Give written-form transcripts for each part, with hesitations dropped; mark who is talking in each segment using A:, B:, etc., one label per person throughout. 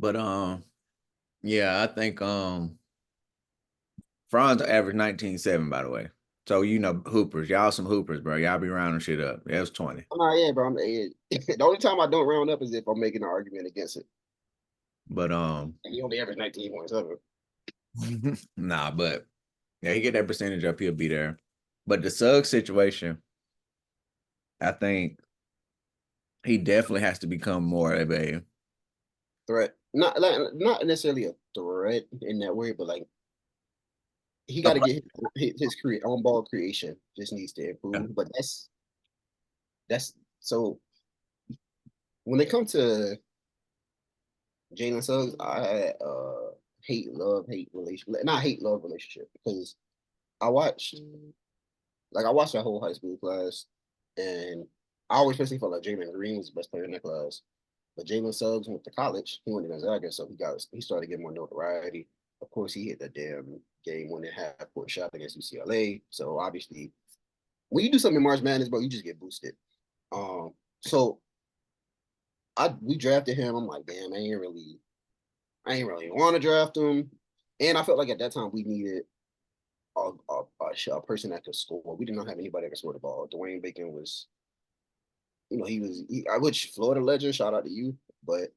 A: But yeah, I think Franz averaged 19.7, by the way. So hoopers, y'all some hoopers, bro. Y'all be rounding shit up. That was 20.
B: Nah, yeah, bro. The only time I don't round up is if I'm making an argument against it.
A: But
B: He only averaged 19.7.
A: nah, but yeah, he get that percentage up, he'll be there. But the Suggs situation, I think he definitely has to become more of a
B: Threat. Not necessarily a threat in that way, but like he
A: a
B: got to get his on ball creation just needs to
A: player.
B: improve. But that's so when it comes to Jalen Suggs, I had hate relationship, not hate love relationship because I watched I watched that whole high school class, and I always personally felt like Jalen Green was the best player in that class. But Jalen Suggs went to college. He went to Gonzaga, so he started getting more notoriety. Of course, he hit the damn game-winning half-court shot against UCLA. So obviously, when you do something in March Madness, bro, you just get boosted. So we drafted him. I'm like, damn, I ain't really want to draft him. And I felt like at that time we needed a person that could score. We did not have anybody that could score the ball. Dwayne Bacon was, I wish Florida legend, shout out to you, but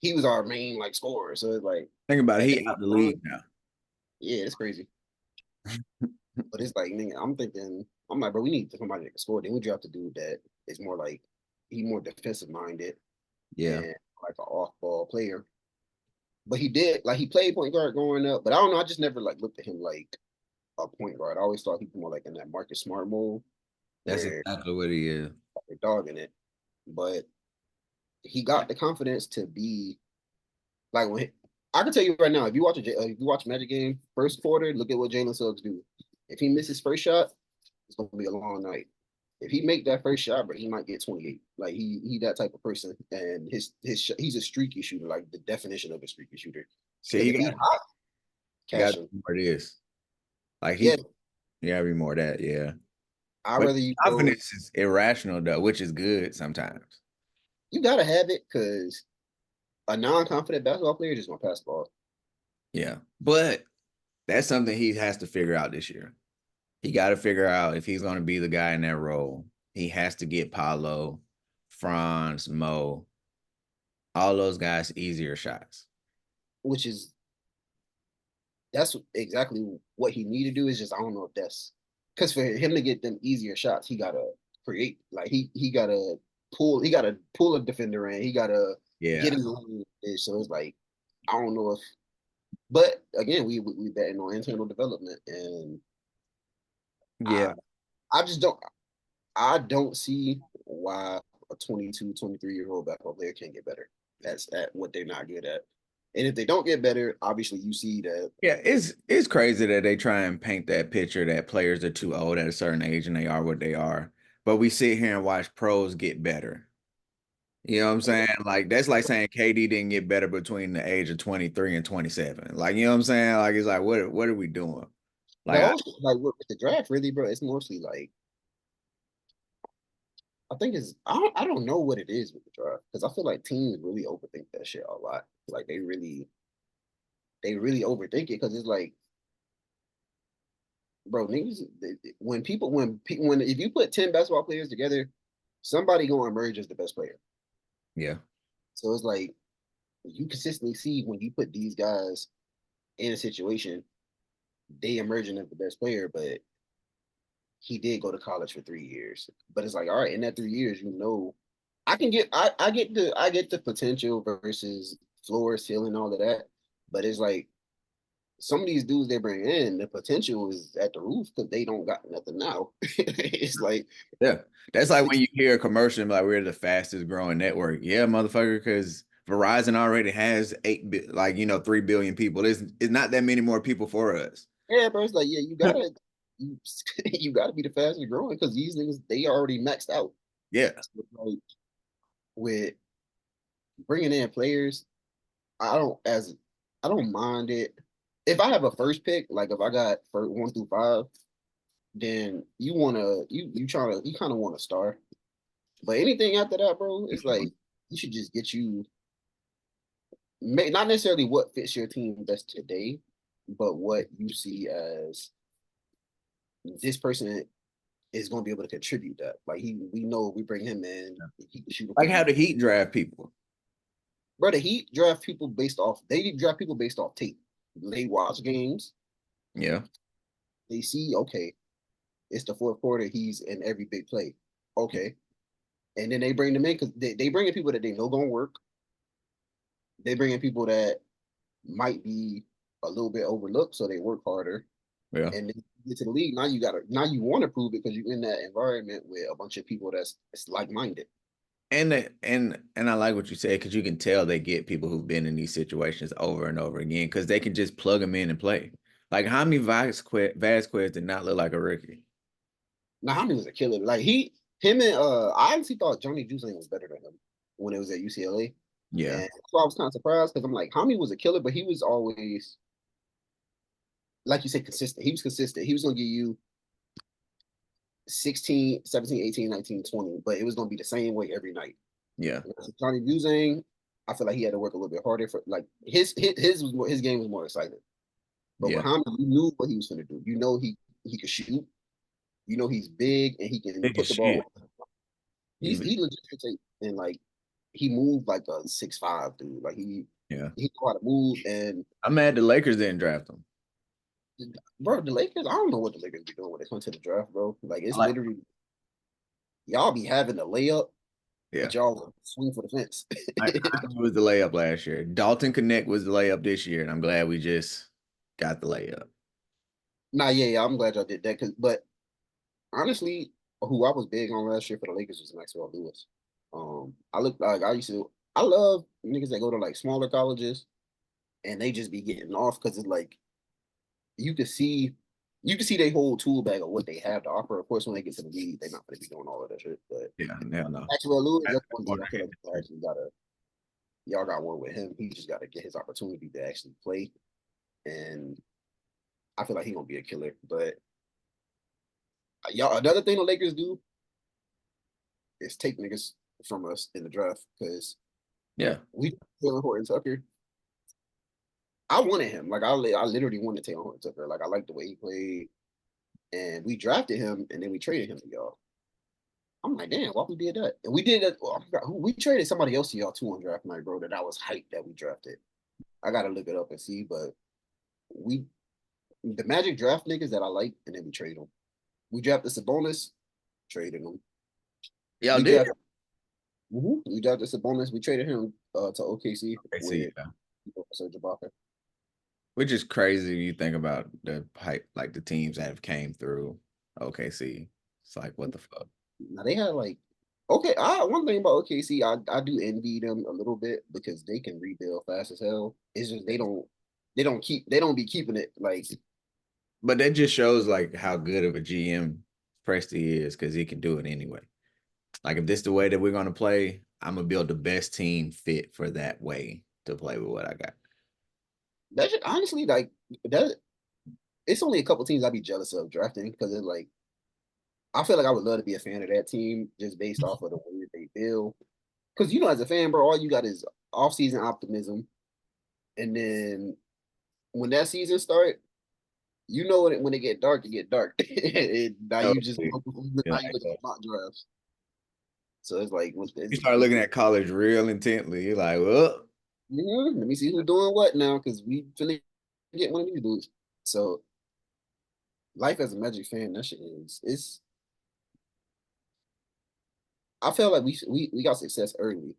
B: he was our main like scorer. So it's like
A: Think about it,
B: at
A: he
B: that
A: out the
B: time,
A: league now.
B: yeah, it's crazy. But it's like, nigga, I'm like, bro, we need somebody that can score. Then we draft a dude that is more like he more defensive minded
A: Yeah.
B: and like an off ball player. But he played point guard growing up. But I don't know, I just never like looked at him like a point guard. I always thought he was more like in that Marcus Smart mold
A: That's
B: where
A: exactly what he is.
B: they're dogging it. But he got the confidence to be like when I can tell you right now, if you watch a Magic game first quarter, look at what Jalen Suggs do. If he misses first shot, it's gonna be a long night. If he make that first shot, but he might get 28. Like he that type of person, and he's a streaky shooter, like the definition of a streaky shooter.
A: See,
B: Because
A: he
B: if he
A: got
B: hot,
A: he got
B: cash him.
A: more of this. Like
B: Yeah,
A: he gotta be more of that, yeah.
B: I'd
A: But
B: rather you go.
A: confidence is irrational though, which is good sometimes.
B: You gotta have it because a non-confident basketball player just gonna pass the ball.
A: Yeah. But that's something he has to figure out this year. He got to figure out if he's going to be the guy in that role. He has to get Paulo, Franz, Mo, all those guys easier shots.
B: Which is that's exactly what he need to do. Is just I don't know if that's because for him to get them easier shots, he gotta create. Like he gotta pull a defender in. He gotta get
A: Yeah.
B: him. So it's like I don't know if. But again, we betting on internal development, and
A: Yeah.
B: I I just don't see why a 22, 23-year old basketball player can't get better. That's at what they're not good at. And if they don't get better, obviously you see that.
A: Yeah, it's crazy that they try and paint that picture that players are too old at a certain age and they are what they are. But we sit here and watch pros get better. You know what I'm saying? Like that's like saying KD didn't get better between the age of 23 and 27. Like, you know what I'm saying? Like it's like what are we doing?
B: The
A: Like
B: whole like with the draft, really, bro, it's mostly like I think it's I don't know what it is with the draft because I feel like teams really overthink that shit a lot. Like they really overthink it because it's like, bro, niggas when if you put 10 basketball players together, somebody gonna emerge as the best player.
A: yeah.
B: So it's like you consistently see when you put these guys in a situation, they emerging as the best player, but he did go to college for 3 years. But it's like, all right, in that 3 years, I get the potential versus floor, ceiling, all of that. But it's like some of these dudes they bring in, the potential is at the roof because they don't got nothing now. It's like
A: Yeah. That's like when you hear a commercial like we're the fastest growing network. Yeah, motherfucker, because Verizon already has 3 billion people. It's not that many more people for us.
B: yeah, bro. It's like yeah, you you gotta be the fastest growing because these niggas they already maxed out.
A: Yeah.
B: So, like with bringing in players, I don't mind it. If I have a first pick, like if I got first 1 through 5, then you kind of want a star. But anything after that, bro, it's like you should just get you not necessarily what fits your team best today, but what you see as this person is going to be able to contribute that. Like we know we bring him in, he can shoot a
A: Like how
B: three.
A: the Heat draft people.
B: Bro, the Heat draft people based off. They draft people based off tape. They watch games.
A: Yeah,
B: They see, okay, it's the fourth quarter. He's in every big play. Okay, and then they bring them in because they bring in people that they know gonna work. They bring in people that might be a little bit overlooked, so they work harder.
A: yeah.
B: And then you get to the league. Now you want to prove it because you're in that environment with a bunch of people that's like minded.
A: And I like what you said because you can tell they get people who've been in these situations over and over again because they can just plug them in and play. Like how many Vasquez did not look like a rookie?
B: Now Hami was a killer. Like him and I honestly thought Johnny Juzang was better than him when it was at UCLA.
A: Yeah,
B: And so I was kind of surprised because I'm like, Hami was a killer, but he was always, like you said, consistent. He was consistent. He was gonna give you 16, 17, 18, 19, 20, but it was gonna be the same way every night.
A: yeah,
B: Johnny Juzang, I feel like he had to work a little bit harder for like his game was more exciting. But with
A: yeah.
B: Hami, you knew what he was gonna do. You know he could shoot. You know he's big and he can
A: Big as
B: put the
A: shit.
B: ball. He legit can take and like he moved like a 6'5" dude. Like
A: Yeah.
B: he know how to move and
A: I'm mad the Lakers didn't draft him.
B: bro, the Lakers, I don't know what the Lakers be doing when it comes to the draft, bro. Like
A: I
B: it's
A: like,
B: literally y'all be having a layup,
A: yeah.
B: but y'all swing for the fence.
A: I was the layup last year. Dalton Connect was the layup this year, and I'm glad we just got the layup.
B: Nah, yeah, I'm glad y'all did that. But honestly, who I was big on last year for the Lakers was Maxwell Lewis. I look like I love niggas that go to like smaller colleges and they just be getting off because it's like you can see you can see their whole tool bag of what they have to offer. Of course, when they get to the league, they're not going to be doing all of that shit. But
A: Yeah, hell no.
B: Maxwell Lewis, that's one thing I feel like you actually gotta y'all got one with him. He just got to get his opportunity to actually play, and I feel like he's gonna be a killer. But y'all, another thing the Lakers do is take niggas from us in the draft because
A: Yeah,
B: we Taylor Horton Tucker. I wanted him. Like I literally wanted Taylor Horton Tucker. Like I liked the way he played, and we drafted him, and then we traded him to y'all. I'm like, damn, why we did that? And we did that. Oh, I forgot who we traded somebody else to y'all too on draft night, bro. That I was hyped that we drafted. I gotta look it up and see, but we the Magic draft niggas that I like, and then we trade them. We drafted Sabonis, traded him.
A: y'all
B: We
A: did.
B: drafted, we drafted Sabonis. We traded him to OKC
A: I see.
B: with Serge Ibaka.
A: Which is crazy when you think about the hype, like the teams that have came through OKC. It's like, what the fuck?
B: Now they had like okay. One thing about OKC, I do envy them a little bit because they can rebuild fast as hell. It's just they don't be keeping it like
A: But that just shows like how good of a GM Presti is because he can do it anyway. Like if this is the way that we're gonna play, I'm gonna build the best team fit for that way to play with what I got.
B: that. Should, honestly, like that. It's only a couple teams I'd be jealous of drafting because it's like I feel like I would love to be a fan of that team just based off of the way that they build. Because you know, as a fan, bro, all you got is off-season optimism, and then when that season start, you know when it get dark, it get dark. And now
A: Oh,
B: you just
A: yeah,
B: now you look at mock drafts. So it's like
A: you start looking at college real intently. You're like, well,
B: let me see who's doing what now because we finna get one of these dudes. So life as a Magic fan, that shit is it's. I feel like we got success early.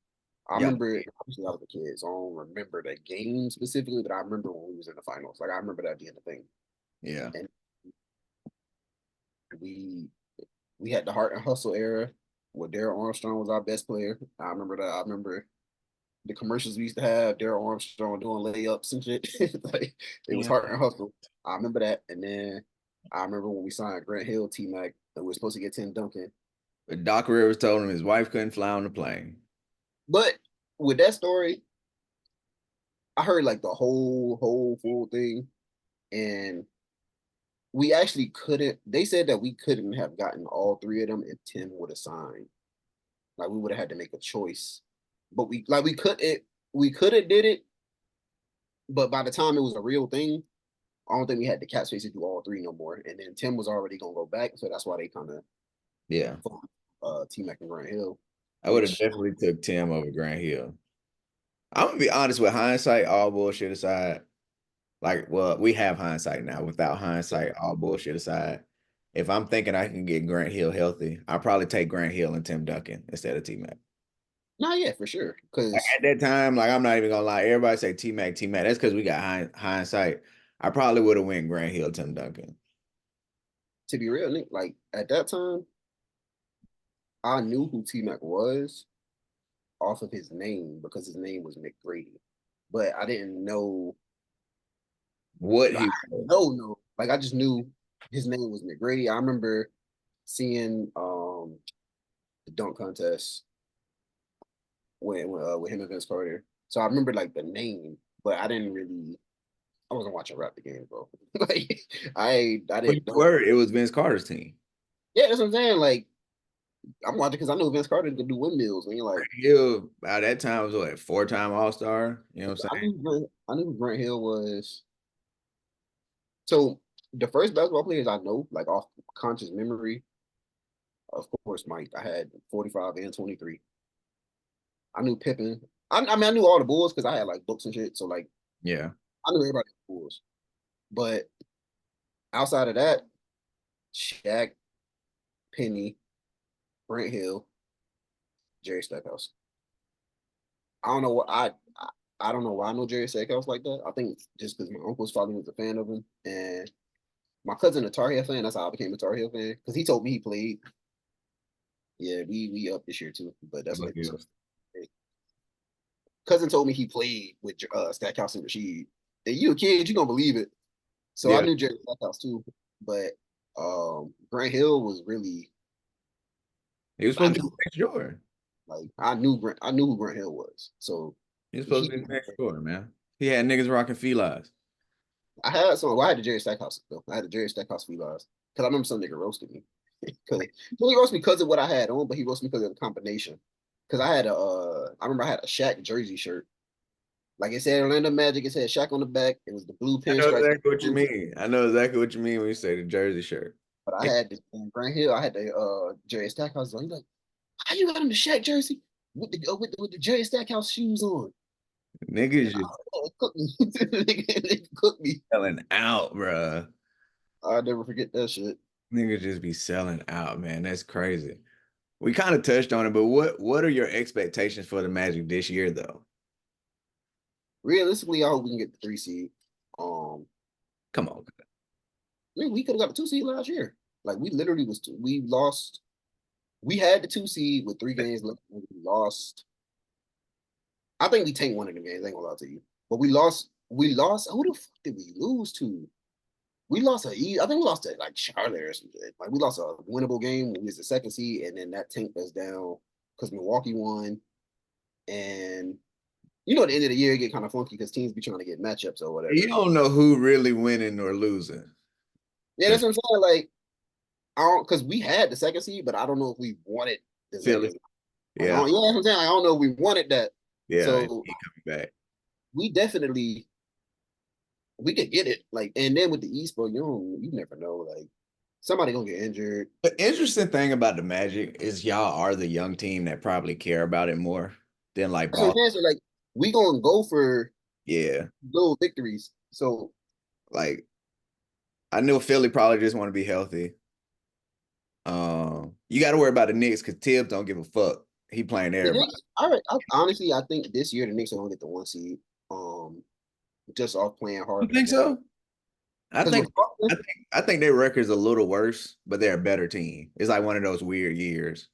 B: I
A: yeah,
B: remember obviously I was a kid, so I don't remember the game specifically, but I remember when we was in the finals. Like I remember that being the thing.
A: yeah.
B: And we we had the heart and hustle era where Darryl Armstrong was our best player. I remember that. I remember the commercials we used to have Darryl Armstrong doing layups and shit. Like it was
A: Yeah.
B: heart and hustle. I remember that. And then I remember when we signed Grant Hill, T Mac, and we were supposed to get Tim Duncan.
A: But Doc Rivers told him his wife couldn't fly on the plane.
B: But with that story, I heard like the whole full thing, and we actually couldn't. They said that we couldn't have gotten all three of them if Tim would have signed. Like we would have had to make a choice, but we could have did it, But by the time it was a real thing, I don't think we had the cap space to do all three no more. And then Tim was already gonna go back, so that's why they kind of
A: Yeah.
B: T Mac and Grant Hill,
A: I would have
B: which
A: definitely took Tim over Grant Hill. I'm gonna be honest with hindsight, all bullshit aside. Like, well, we have hindsight now. Without hindsight, all bullshit aside, if I'm thinking I can get Grant Hill healthy, I'll probably take Grant Hill and Tim Duncan instead of T Mac.
B: not yet for sure.
A: Like
B: Because
A: at that time, like I'm not even gonna lie, everybody say T Mac, T Mac. That's because we got hindsight. I probably would have went Grant Hill, Tim Duncan.
B: to be real, Nick, like at that time, I knew who T Mac was off of his name because his name was McGrady, but I didn't know.
A: What
B: I
A: he was.
B: no. Like I just knew his name was McGrady. I remember seeing the dunk contest with him and Vince Carter. So I remember like the name, but I didn't really. I wasn't watching rap the game, bro. Like I
A: But you
B: didn't know.
A: were, it was Vince Carter's team.
B: Yeah, that's what I'm saying. Like I'm watching because I know Vince Carter could do windmills, and you're like,
A: Grant Hill, by that time, was what, 4-time All-Star? You know what I'm saying?
B: I knew who Grant Hill was. So the first basketball players I know, like off conscious memory, of course, Mike. I had 45 and 23. I knew Pippen. I mean, I knew all the Bulls because I had like books and shit. So like,
A: Yeah.
B: I knew everybody in the Bulls. But outside of that, Shaq, Penny, Grant Hill, Jerry Stackhouse. I don't know what I don't know why I know Jerry Stackhouse like that. I think just because my uncle's father was a fan of him, and my cousin a Tar Heel fan. That's how I became a Tar Heel fan because he told me he played. Yeah, we up this year too, but that's
A: Look
B: like
A: here.
B: cousin told me he played with Stackhouse and Rasheed. And you a kid, you gonna believe it. So I
A: Yeah.
B: knew Jerry Stackhouse too, but Grant Hill was really
A: He was
B: I
A: supposed to be
B: knew
A: the next Jordan.
B: like I knew who Grant Hill was. So
A: He was supposed
B: he
A: to be the next Jordan, man. He had niggas rocking felines.
B: I had some. Well, I had the Jerry Stackhouse though. I had the Jerry Stackhouse felines because I remember some nigga roasted me because he only roasted me because of what I had on, but he roasted me because of the combination. Because I had I remember I had a Shaq jersey shirt. Like it said Orlando Magic, it said Shaq on the back. It was the blue
A: I know
B: pinstripes.
A: exactly what you mean. I know exactly what you mean when you say the jersey shirt.
B: But I had the Grant Hill. I had the Jerry Stackhouse. He's like, how you got on the Shaq jersey with the Jerry Stackhouse shoes on?
A: Niggas
B: And
A: just
B: cook me. They cook me.
A: selling out, bruh.
B: I'll never forget that shit.
A: Niggas just be selling out, man. That's crazy. We kind of touched on it, but what are your expectations for the Magic this year, though?
B: Realistically, I hope we can get the 3 seed. Um,
A: Come on.
B: I mean, we could have got the 2 seed last year. Like we literally we lost. We had the 2 seed with 3 games left. And we lost. I think we tanked one of the games. I ain't gonna lie to you, but we lost. We lost. Who the fuck did we lose to? We lost I think we lost to like Charlotte or something. Like we lost a winnable game when we was the 2nd seed, and then that tanked us down because Milwaukee won. And at the end of the year, it get kind of funky because teams be trying to get matchups or
A: You
B: whatever.
A: don't know who really winning or losing.
B: Yeah, that's what I'm saying. Like I don't because we had the 2nd seed, but I don't know if we wanted the
A: Philly.
B: 2nd. Like I
A: Yeah.
B: don't, yeah, that's what I'm saying. Like, I don't know if we wanted that.
A: Yeah.
B: So
A: He coming back.
B: we definitely we could get it. Like and then with the East, bro, you never know. Like somebody gonna get injured.
A: The interesting thing about the Magic is y'all are the young team that probably care about it more than like
B: That's what I'm
A: Boston.
B: saying. So like we gonna go for
A: Yeah.
B: little victories. So
A: Like I know Philly probably just want to be healthy. You got to worry about the Knicks because Tibbs don't give a fuck. He playing
B: the
A: everybody.
B: Knicks, honestly, I think this year the Knicks are gonna get the 1 seed. Um, just off playing
A: You
B: hard
A: think
B: again.
A: so? I
B: Because
A: think
B: with Boston,
A: I think their record's a little worse, but they're a better team. It's like one of those weird years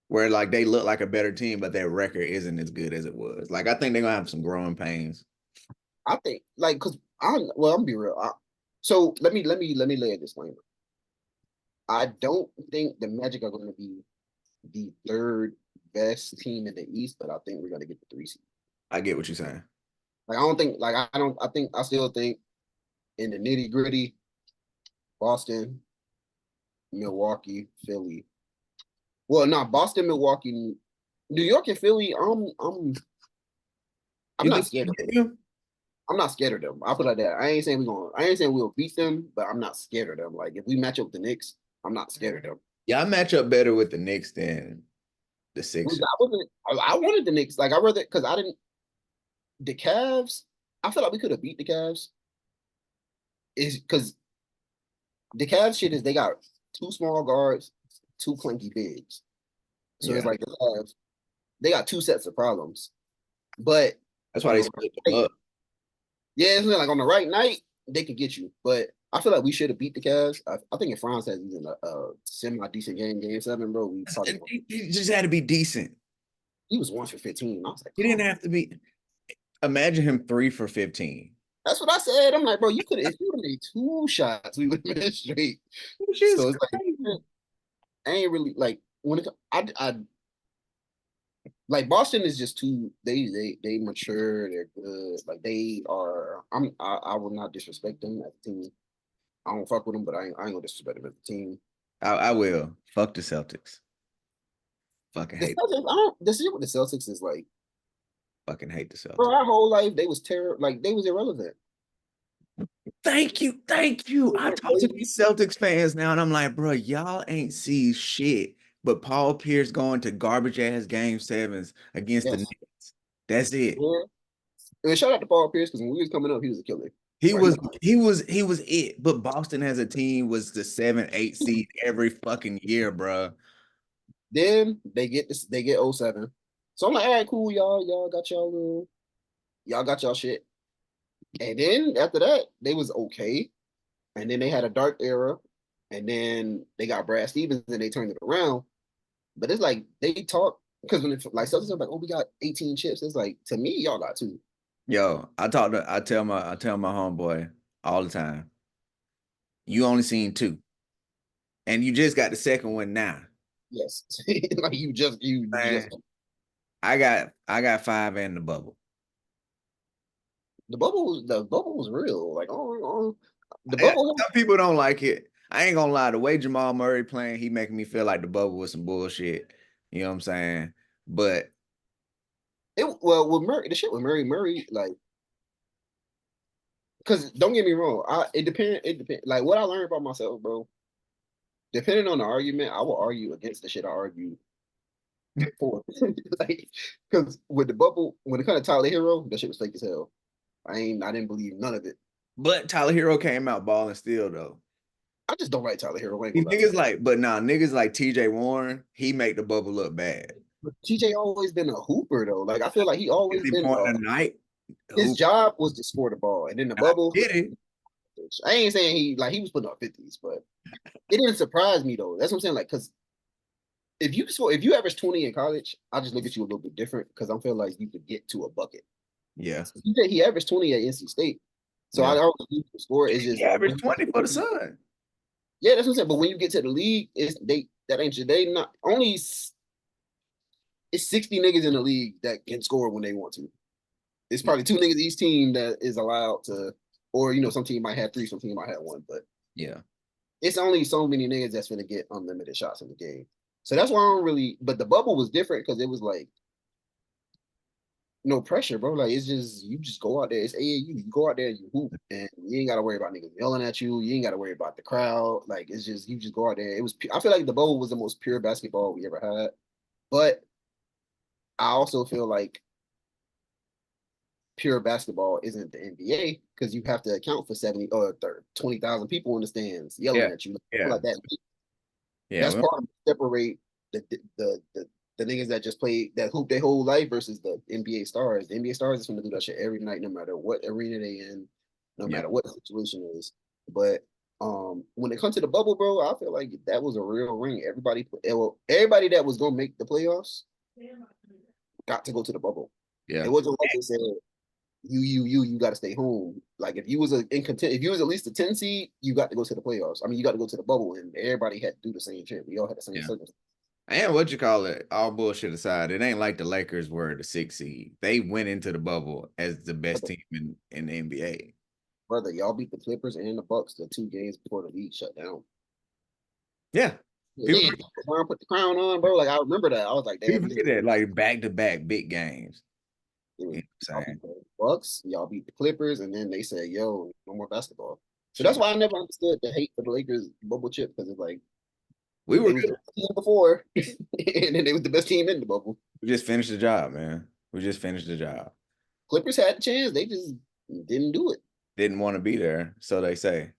A: where like they look like a better team, but their record isn't as good as it was. Like I think they're gonna have some growing pains.
B: I think like because I'm well, I'm gonna be real. So let me lay a disclaimer. I don't think the Magic are going to be the third best team in the East, but I think we're going to get the 3 seed.
A: I get what you're saying.
B: Like I don't think like I don't I think I still think in the nitty gritty, Boston, Milwaukee, Philly. Well, not Boston, Milwaukee, New York, and Philly. I'm
A: You
B: not
A: think
B: scared
A: you
B: of
A: can
B: them.
A: get them?
B: I'm not scared of them. I'll put it like that. I ain't saying we'll beat them, but I'm not scared of them. Like if we match up with the Knicks, I'm not scared of them.
A: Yeah, I match up better with the Knicks than the Sixers.
B: I wanted the Knicks. Like I rather because I didn't the Cavs. I feel like we could have beat the Cavs. Is because the Cavs shit is they got two small guards, two clanky bigs. So it's
A: Yeah,
B: like the Cavs, they got two sets of problems. But
A: that's why
B: on
A: they
B: the
A: split
B: right
A: them
B: night,
A: up.
B: yeah, it's like on the right night, they could get you. But I feel like we should have beat the Cavs. I think if France has even a semi decent game 7, bro, we probably won.
A: He just had to be decent.
B: He was 1 for 15. I was like,
A: He
B: come
A: didn't
B: on.
A: have to be. Imagine him 3 for 15.
B: That's what I said. I'm like, bro, you could have if you would have made two shots, we would have been straight.
A: Which is
B: So it's like
A: crazy.
B: I ain't really like when it, I like Boston is just too they mature, they're good. Like they are I will not disrespect them as a team. I don't fuck with them, but I ain't gonna disrespect them as a team.
A: I will. Fuck the Celtics. Fucking
B: The
A: hate.
B: Celtics, I don't this is what the Celtics is like.
A: Fucking hate the
B: For
A: Celtics.
B: our whole life, they was terrible, like they was irrelevant.
A: Thank you, thank you. I talk to these Celtics fans now, and I'm like, bro, y'all ain't see shit. But Paul Pierce going to garbage ass game sevens against the
B: Yes.
A: Knicks. That's it.
B: Yeah. And shout out to Paul Pierce because when we was coming up, he was a killer.
A: He
B: Like,
A: was he was it. But Boston as a team was the 7, 8 seed every fucking year, bro.
B: then they get '07. So I'm like, all right, cool, y'all got y'all shit. And then after that, they was okay. And then they had a dark era. And then they got Brad Stevens and they turned it around. But it's like they talk because when like Celtics are like, oh, we got 18 chips. It's like to me, y'all got two.
A: Yo, I tell my homeboy all the time, you only seen two. And you just got the second one now.
B: Yes. Like you just
A: Man, I got five in the bubble.
B: the bubble was real. Like the
A: Yeah,
B: bubble
A: some people don't like it. I ain't gonna lie, the way Jamal Murray playing, he making me feel like the bubble was some bullshit. You know what I'm saying? But
B: well with Murray, the shit with Murray, like because don't get me wrong, it depend like what I learned about myself, bro. Depending on the argument, I will argue against the shit I argue for. Like because with the bubble, when it comes to Tyler Hero, that shit was fake as hell. I didn't believe none of it.
A: Tyler Hero came out balling still though.
B: I just don't like Tyler Hero. I ain't
A: These
B: gonna lie to you.
A: niggas like, but nah, niggas like TJ Warren, he make the bubble look bad.
B: But TJ always been a hooper though. Like I feel like he always
A: 50
B: been.
A: point a night.
B: His
A: Who
B: job was to score the ball, and in the
A: and I
B: bubble,
A: get it.
B: I ain't saying he was putting up 50s, but it didn't surprise me though. That's what I'm saying. Like because if you average 20 in college, I just look at you a little bit different because I feel like you could get to a bucket.
A: Yeah.
B: So he averaged 20 at NC State, so I
A: Yeah.
B: always knew the score. It's
A: He
B: just
A: averaged 20 for the Sun.
B: yeah, that's what I'm saying. But when you get to the league, it's they that ain't they not only it's 60 niggas in the league that can score when they want to. It's probably two niggas each team that is allowed to, or some team might have three, some team might have one, but
A: Yeah.
B: it's only so many niggas that's gonna get unlimited shots in the game. So that's why I don't really. But the bubble was different because it was like no pressure, bro. Like it's just you just go out there. It's AAU. You go out there, you hoop, and you ain't gotta worry about niggas yelling at you. You ain't gotta worry about the crowd. Like it's just you just go out there. It was. I feel like the bubble was the most pure basketball we ever had. But I also feel like pure basketball isn't the NBA because you have to account for 70 or 20,000 people in the stands
A: Yeah.
B: yelling at you. I feel
A: Yeah.
B: like that.
A: Yeah.
B: That's part of separate the niggas that just play that hoop their whole life versus the NBA stars. The NBA stars is gonna do that shit every night, no matter what arena they in, no
A: Yeah.
B: matter what the situation is. But when it comes to the bubble, bro, I feel like that was a real ring. Everybody that was gonna make the playoffs got to go to the bubble.
A: Yeah.
B: It wasn't like they said you got to stay home. Like if you was at least a 10 seed, you got to go to the playoffs. I mean, you got to go to the bubble, and everybody had to do the same shit. We all had the same
A: Yeah.
B: circumstances.
A: And what you call it, all bullshit aside, it ain't like the Lakers were the 6 seed. They went into the bubble as the best team in the NBA.
B: Brother, y'all beat the Clippers and the Bucks the 2 games before the league shut down.
A: Yeah.
B: Yeah,
A: People,
B: they put the crown on, bro. Like I remember that. I was like, damn,
A: people forget that like back to back big games.
B: It
A: You
B: was
A: know what
B: y'all
A: I'm saying?
B: beat the Bucks, y'all beat the Clippers, and then they said, "Yo, no more basketball." So that's
A: Shit.
B: why I never understood the hate for the Lakers bubble chip because it's like
A: We were
B: they was
A: good.
B: the best team before, and then they was the best team in the bubble.
A: We just finished the job, man. We just finished the job.
B: Clippers had a chance, they just didn't do it.
A: Didn't want to be there, so they say.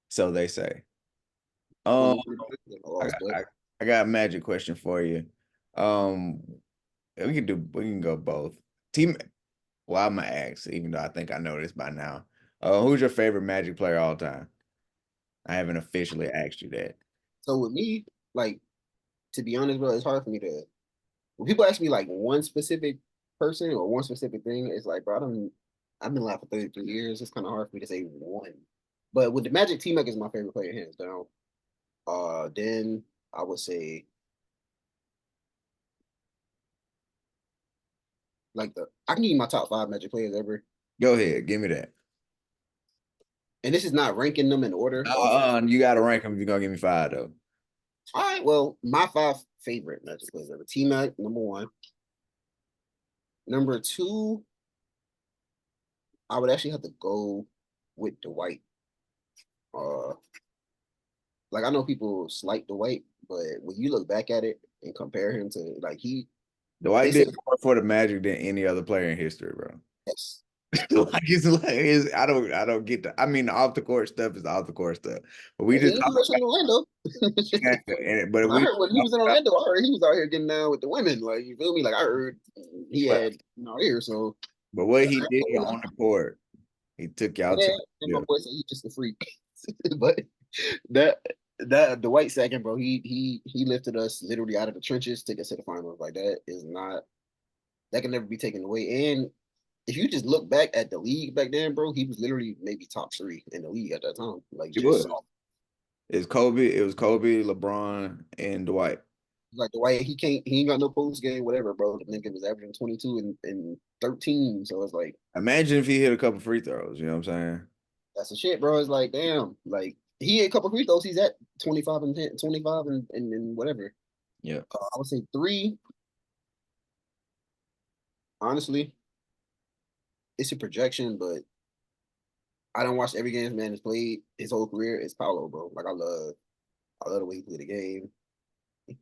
A: So they say. Um,
B: 23
A: I
B: lost,
A: got,
B: but
A: I got a magic question for you. Um, we can go both. Team. Well, I'm gonna ask, even though I think I know this by now. Who's your favorite Magic player all time? I haven't officially asked you that.
B: so with me, like to be honest, bro, it's hard for me to when people ask me like one specific person or one specific thing, it's like, bro, I've been alive for 33 years. It's kind of hard for me to say one. But with the Magic, T-Mac is my favorite player, hands down. Then I would say like I can give you my top five Magic players ever,
A: Go ahead, give me that.
B: and this is not ranking them in order.
A: You got to rank them if you're gonna give me five though.
B: All right, well, my five favorite Magic players ever: T-Mac, number one. Number two, I would actually have to go with Dwight. Uh, like I know people slight Dwight, but when you look back at it and compare him to like they
A: Dwight
B: say
A: did more for the Magic than any other player in history, bro.
B: yes,
A: I don't get the. I mean, the off the court stuff is the off the court stuff, but we
B: and he
A: just
B: didn't do that shit in Orlando.
A: but if
B: When I
A: we
B: heard when he was in Orlando, I heard he was out here getting down with the women. Like you feel me? Like I heard he
A: but
B: had here, so
A: but what he did on the court, he took y'all
B: yeah,
A: to
B: and my
A: yeah.
B: boy said he's just a freak. But that the White second, bro, he lifted us literally out of the trenches, took us to the finals. Like that is not that can never be taken away. And if you just look back at the league back then, bro, he was literally maybe top three in the league at that time. Like
A: He
B: just
A: was. It was Kobe, LeBron, and Dwight.
B: like the way he ain't got no post game, whatever, bro. The nigga was averaging 22 and 13. So it's like
A: Imagine if he hit a couple free throws, you know what I'm saying?
B: that's the shit, bro. It's like, damn, like he hit a couple free throws, he's at 25 and 10, 25 and whatever.
A: Yeah.
B: I would say three, honestly, it's a projection, but I don't watch every game this man has played his whole career. It's Paolo, bro. Like I love the way he played the game.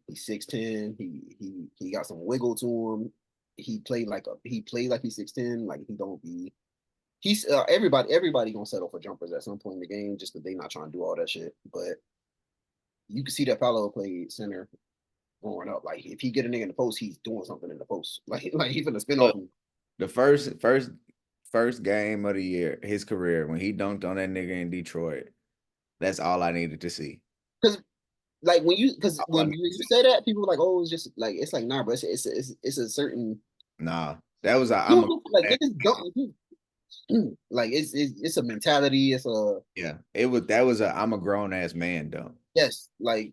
B: He's 6'10. He got some wiggle to him. He played like he's 6'10. Like he don't be he's everybody gonna settle for jumpers at some point in the game just because they not trying to do all that shit. But you can see that Paolo played center growing up. Like if he get a nigga in the post, he's doing something in the post. Like he finna spin off
A: Look,
B: him.
A: the first game of the year, his career, when he dunked on that nigga in Detroit, that's all I needed to see.
B: Because like because
A: All I
B: when
A: needed
B: you
A: to see.
B: say that, people are like, oh, it's just like it's like nah, bro. It's a certain
A: Nah, that was a
B: you
A: I'm a
B: know, like niggas don't like it's a mentality. It's a
A: yeah. It was that was a I'm a grown ass man dunk.
B: yes, like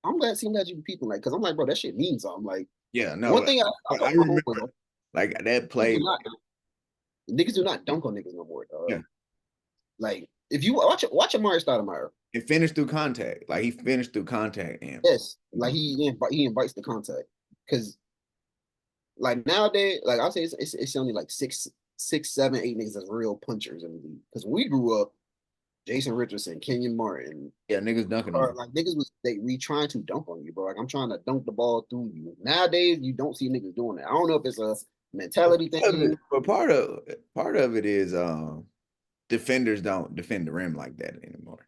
B: I'm glad you people like because I'm like, bro, that shit means something. Like
A: Yeah,
B: one
A: no,
B: thing I
A: I
B: told my
A: remember
B: homeboy, bro,
A: like that
B: niggas
A: play.
B: do not niggas do not dunk on niggas no more, dog.
A: Yeah,
B: Like if you watch Amari Stoudemire,
A: it finished through contact. Like he finished through contact and
B: yes, like he invites the contact because like nowadays, like I'll say it's only like six, seven, eight niggas that's real punchers in the league. Because when we grew up, Jason Richardson, Kenyon Martin,
A: yeah, niggas dunking on
B: or
A: him.
B: like niggas was they we trying to dunk on you, bro. Like I'm trying to dunk the ball through you. Nowadays, you don't see niggas doing that. I don't know if it's a mentality thing,
A: But part of it is defenders don't defend the rim like that anymore.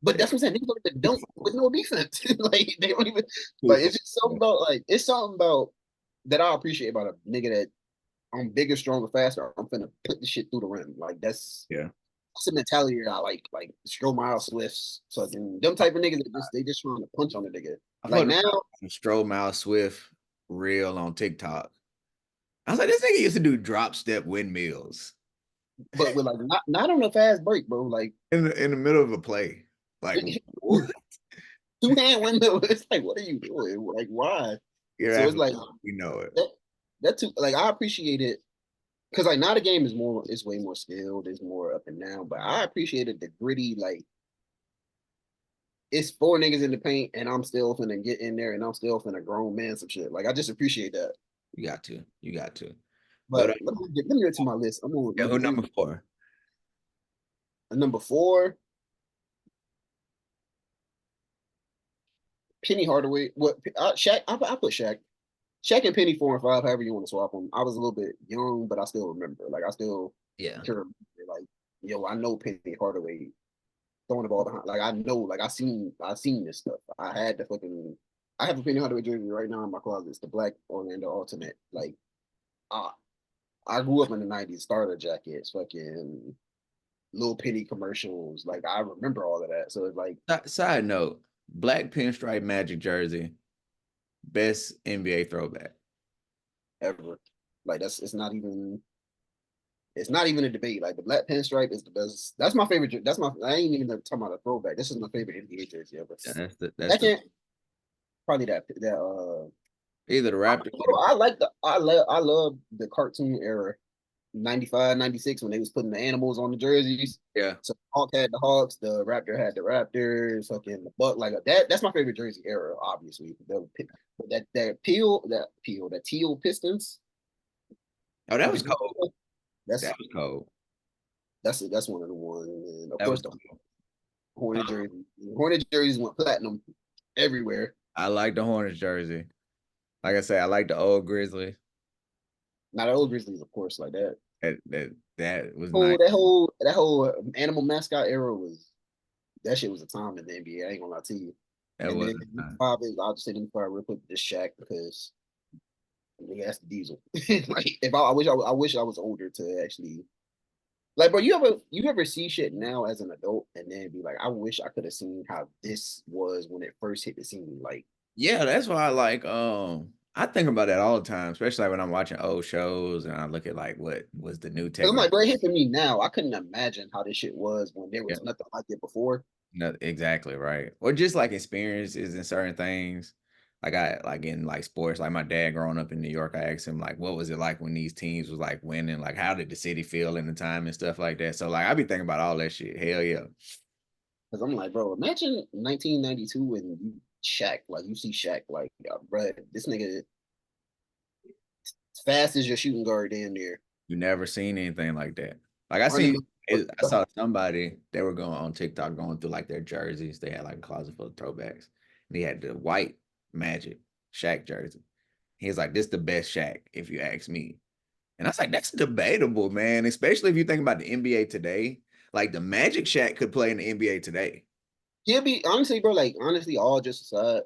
B: but
A: They
B: that's what I'm saying. Niggas don't even
A: too
B: dunk with no defense. Like they don't even
A: too
B: like
A: far.
B: it's just something about like it's something about that I appreciate about a nigga that I'm bigger, stronger, faster. I'm finna put the shit through the rim. Like
A: Yeah.
B: that's a mentality that I like Stromile Swifts, fucking them type of niggas that just they just trying to punch on the nigga.
A: I
B: Like
A: put
B: now,
A: a Stroll Mouse Swift reel on TikTok. I was like, this nigga used to do drop step windmills
B: but with like not on a fast break, bro. Like
A: in the middle of a play. Like what?
B: two hand windmill. It's like, what are you doing? Like, why?
A: You're
B: So it's
A: acting
B: like
A: like you know it.
B: that. That too. Like I appreciate it because like now the game is more. It's way more skilled. It's more up and down. But I appreciated the gritty. Like it's four niggas in the paint, and I'm still finna get in there, and I'm still finna grown man some shit. Like I just appreciate that.
A: You got to. You got to. But
B: But let me get to my list. I'm on
A: yeah,
B: number
A: who
B: three.
A: number four?
B: Number four, Penny Hardaway. What? Shaq. I put Shaq. Shaq and Penny 4 and 5. However you want to swap them. I was a little bit young, but I still remember. Like I still
A: Yeah.
B: can remember. Like yo, I know Penny Hardaway throwing the ball behind. Like I know. Like I seen this stuff. I had the fucking. I have a Penny Hardaway jersey right now in my closet. It's the black Orlando Ultimate. Like I I grew up in the '90s. Starter jackets, fucking little penny commercials. Like I remember all of that. So it's like
A: Side note, black pinstripe Magic jersey, best NBA throwback.
B: ever. Like it's not even a debate. Like the black pinstripe is the best. That's my favorite. That's my. I ain't even talking about a throwback. This is my favorite NBA jersey ever.
A: Yeah, that's the
B: Second, probably that.
A: either the Raptors or the
B: I like I love the cartoon era, 95, 96 when they was putting the animals on the jerseys.
A: yeah.
B: So Hawk had the Hawks, the Raptor had the Raptors, fucking the Buck. Like that. That's my favorite jersey era, obviously. That teal Pistons.
A: Oh, that was cold.
B: That's
A: That was cold.
B: that's one of the ones. And of
A: That
B: course
A: was
B: the
A: cold.
B: Hornet jersey. Hornet jerseys went platinum everywhere.
A: I like the Hornets jersey. Like I say, I like the old Grizzly.
B: Not the old Grizzlies, of course, like that.
A: That was
B: Oh,
A: nice.
B: that whole animal mascot era was that shit was a time in the NBA. I ain't gonna lie to you.
A: That
B: And
A: was
B: then
A: nice.
B: five is I'll just say them five real quick this Shaq because that's the diesel. Like if I wish I was older to actually like bro, you ever see shit now as an adult and then be like, I wish I could have seen how this was when it first hit the scene. Like
A: Yeah, that's why I like I think about that all the time, especially when I'm watching old shows and I look at like what was the new
B: 'cause I'm like,
A: technology.
B: bro, it hit for me now. I couldn't imagine how this shit was when there
A: Yeah,
B: was nothing like it before.
A: no, exactly right. Or just like experiences in certain things. Like I like in like sports, like my dad growing up in New York, I asked him like what was it like when these teams was like winning? Like how did the city feel in the time and stuff like that? So like I be thinking about all that shit. Hell yeah.
B: Cause I'm like, bro, imagine 1992 and you Shaq, like you see Shaq, like, bro, this nigga as fast as your shooting guard damn near.
A: You never seen anything like that. Like I
B: Running
A: seen,
B: up,
A: I saw somebody they were going on TikTok going through like their jerseys. They had like a closet full of throwbacks. And he had the white Magic Shaq jersey. He's like, "This the best Shaq, if you ask me." And I was like, "That's debatable, man. Especially if you think about the NBA today. Like the Magic Shaq could play in the NBA today.
B: he'll be honestly, bro, like honestly, all just aside,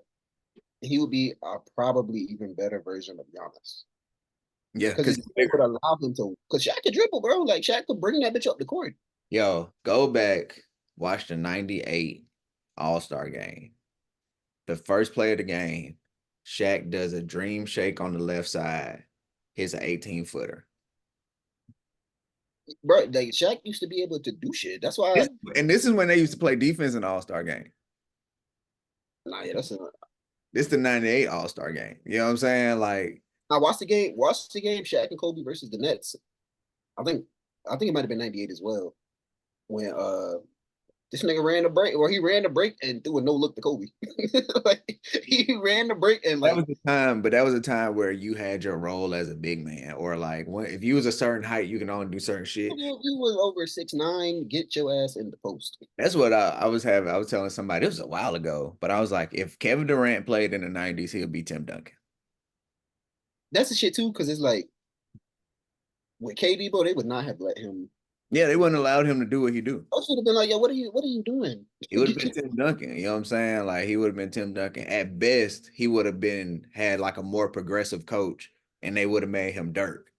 B: he would be a probably even better version of Giannis.
A: Yeah,
B: Because
A: because
B: his
A: he's
B: game would
A: bigger.
B: allow him to, because Shaq could dribble, bro. Like Shaq could bring that bitch up the court.
A: Yo, go back, watch the '98 All-Star game. The first play of the game, Shaq does a dream shake on the left side. Hits an 18-footer.
B: Bro, like Shaq used to be able to do shit. That's why,
A: This is when they used to play defense in the All-Star game.
B: nah, yeah, that's a,
A: This is the '98 All-Star game. You know what I'm saying? Like,
B: I watched the game, Shaq and Kobe versus the Nets. I think, I think it might have been '98 as well. When this nigga ran the break, or he ran the break and threw a no look to Kobe. Like he ran the break and
A: that
B: like
A: was the time, but that was a time where you had your role as a big man, or like if you was a certain height, you can only do certain shit.
B: you was over 6'9", get your ass in the post.
A: That's what I was having. I was telling somebody, it was a while ago, but I was like, if Kevin Durant played in the '90s, he'll be Tim Duncan.
B: That's the shit too, because it's like with KD, bro, they would not have let him.
A: Yeah, they wouldn't allowed him to do what he do.
B: I should have been like, yo, what are you doing?
A: He would have been Tim Duncan. You know what I'm saying? Like he would have been Tim Duncan. At best, he would have been had like a more progressive coach, and they would have made him Dirk.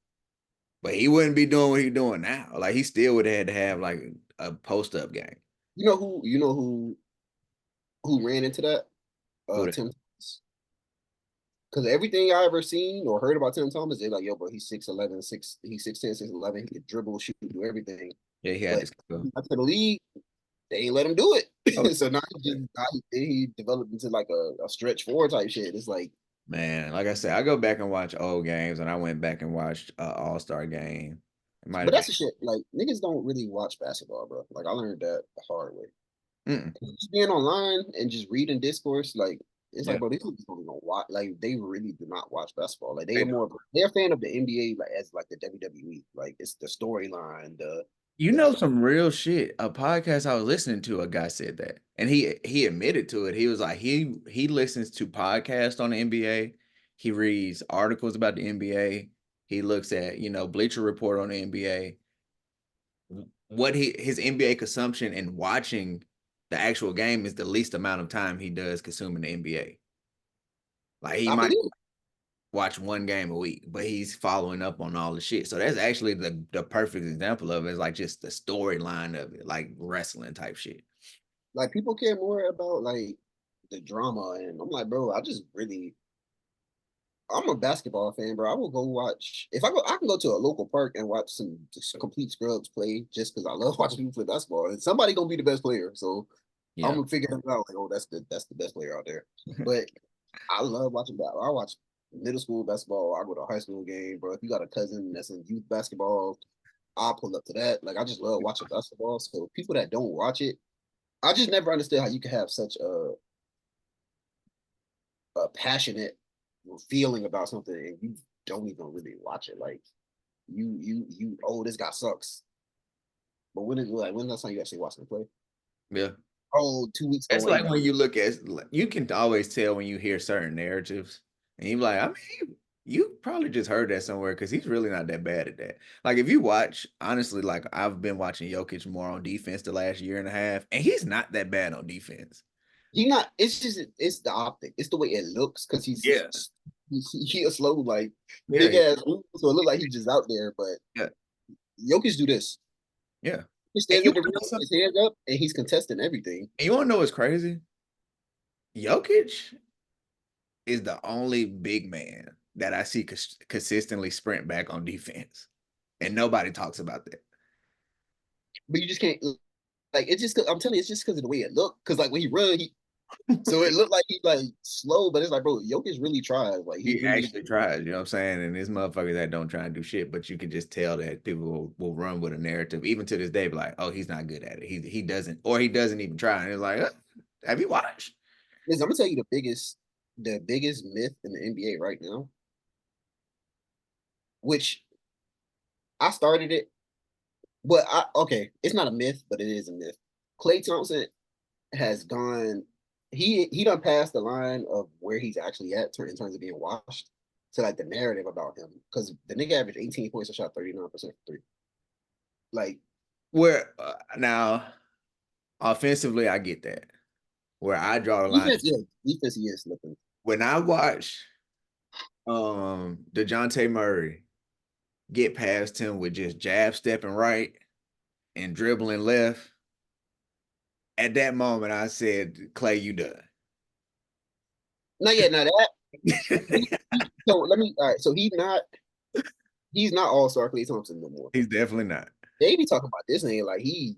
A: But he wouldn't be doing what he's doing now. Like he still would have had to have like a post up game.
B: You know who ran into that?
A: Who that?
B: Tim Thomas. Because everything I ever seen or heard about Tim Thomas, they're like, yo, bro, he's 6'11", he's 6'10", 6'11", he could dribble, shoot, do everything.
A: Yeah, he had
B: But
A: this skill.
B: after the league, they ain't let him do
A: Oh,
B: it. So now he developed into like a stretch four type shit. It's like,
A: man, like I said, I go back and watch old games, and I went back and watched All Star game. It might
B: but
A: have been.
B: that's the shit. Like niggas don't really watch basketball, bro. Like I learned that the hard way.
A: Mm-mm.
B: Just being online and just reading discourse, like It's
A: Yeah,
B: like, bro, these people don't even watch. Like, they really do not watch basketball. Like,
A: they don't.
B: they're a fan of the NBA, like as like the WWE. Like, it's the storyline,
A: You know
B: the
A: some real shit. A podcast I was listening to, a guy said that, and he admitted to it. He was like he listens to podcasts on the NBA. He reads articles about the NBA. He looks at Bleacher Report on the NBA. What his NBA consumption and watching the actual game is the least amount of time he does consuming the NBA. Like he
B: I
A: might
B: believe.
A: watch one game a week, but he's following up on all the shit. So that's actually the perfect example of it. Is like just the storyline of it, like wrestling type shit.
B: Like, people care more about like the drama, and I'm like, bro, I'm a basketball fan, bro. I will go watch if I go. I can go to a local park and watch some complete scrubs play just because I love watching people play basketball. And somebody gonna be the best player, so I'm
A: Yeah.
B: gonna figure it out. Like, oh, that's the best player out there. But I love watching basketball. I watch middle school basketball. I go to a high school game, bro. If you got a cousin that's in youth basketball, I'll pull up to that. Like, I just love watching basketball. So people that don't watch it, I just never understood how you can have such a passionate feeling about something and you don't even really watch it. Like, oh, this guy sucks. But when last time you actually watched him play?
A: Yeah.
B: Oh, 2 weeks ago
A: It's
B: when he
A: like
B: got
A: when you look at, you can always tell when you hear certain narratives, and you're like, I mean, you probably just heard that somewhere because he's really not that bad at that. Like if you watch, honestly, like I've been watching Jokic more on defense the last year and a half, and he's not that bad on defense.
B: he not. It's just it's the optic. It's the way it looks because
A: Yeah.
B: he a slow like big
A: Yeah.
B: ass move, so it look like he's just out there. But
A: Yeah.
B: Jokic do this.
A: Yeah.
B: He
A: And
B: stands
A: you
B: at the
A: want
B: rim,
A: to know something?
B: his hands up, and he's contesting everything.
A: And you want to know what's crazy? Jokic is the only big man that I see consistently sprint back on defense, and nobody talks about that.
B: But you just can't like it's just. I'm telling you, it's just because of the way it looked. Because like when he run, so it looked like he like slow, but it's like, bro, Jokic really tries. Like, he
A: He
B: really.
A: actually tries, you know what I'm saying? And there's motherfuckers that don't try and do shit, but you can just tell that people will run with a narrative, even to this day, be like, oh, he's not good at it. He doesn't, or he doesn't even try. And it's like, have you watched?
B: Listen, I'm gonna tell you the biggest myth in the NBA right now, which I started it, but okay, it's not a myth, but it is a myth. Klay Thompson has gone. He done passed the line of where he's actually at in terms of being washed to like the narrative about him because the nigga averaged 18 points and shot 39% for three. Like,
A: Where now, offensively, I get that. Where I draw the line,
B: defense, yeah, defense, he is slipping.
A: when I watch DeJounte Murray get past him with just jab stepping right and dribbling left, at that moment I said, Clay, you done.
B: Not yet, not that. So let me. All right, so he's not all star Klay Thompson no more.
A: He's definitely not.
B: They be talking about this nigga like he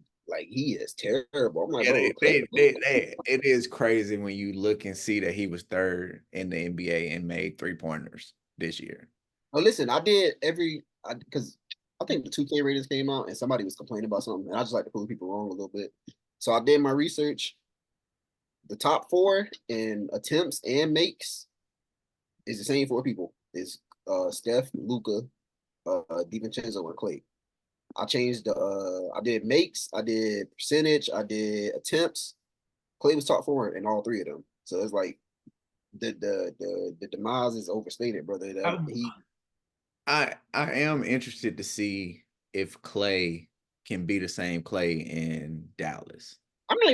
B: is terrible. I'm like,
A: Yeah,
B: bro, Klay.
A: it is crazy when you look and see that he was third in the NBA and made 3-pointers this year.
B: Oh, listen, I did because I think the 2K ratings came out and somebody was complaining about something, and I just like to prove people wrong a little bit. So I did my research. The top four in attempts and makes is the same four people. Is Steph, Luca, DiVincenzo, and Clay. I did makes, I did percentage, I did attempts. Clay was top four in all three of them. So it's like the demise is overstated, brother. That
A: I'm,
B: he
A: I am interested to see if Clay can be the same Clay in Dallas.
B: I'm not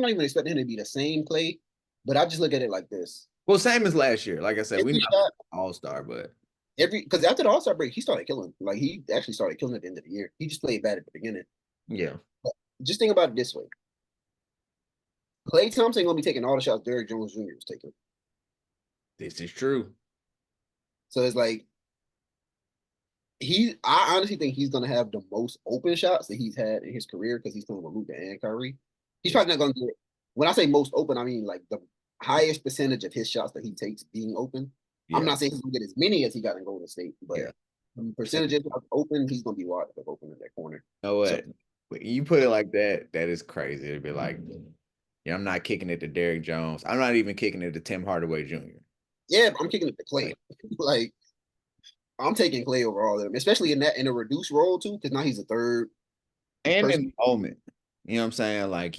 B: even expecting him to be the same Clay, but I just look at it like this.
A: Well, same as last year. Like I said, we
B: Every
A: know
B: shot,
A: all-star, but
B: because after the All-Star break, he started killing. Like, he actually started killing at the end of the year. He just played bad at the beginning.
A: yeah,
B: But just think about it this way. Clay Thompson gonna be taking all the shots Derrick Jones Jr. was taking.
A: this is true.
B: So it's like I honestly think he's gonna have the most open shots that he's had in his career because he's playing with Luka and Kyrie. He's
A: Yes.
B: probably not gonna get. When I say most open, I mean like the highest percentage of his shots that he takes being open. I'm
A: Yeah,
B: not saying he's gonna get as many as he got in Golden State, but
A: yeah.
B: the
A: Percent.
B: percentages of open, he's gonna be wide open in that corner.
A: You know
B: So
A: what? When you put it like that, that is crazy. It'd be like, Yeah, I'm not kicking it to Derrick Jones. I'm not even kicking it to Tim Hardaway Jr.
B: Yeah, I'm kicking it to Clay.
A: Like,
B: Like I'm taking Clay over all of them, especially in a reduced role too, because now he's a third
A: and in
B: person.
A: the moment, you know what I'm saying? Like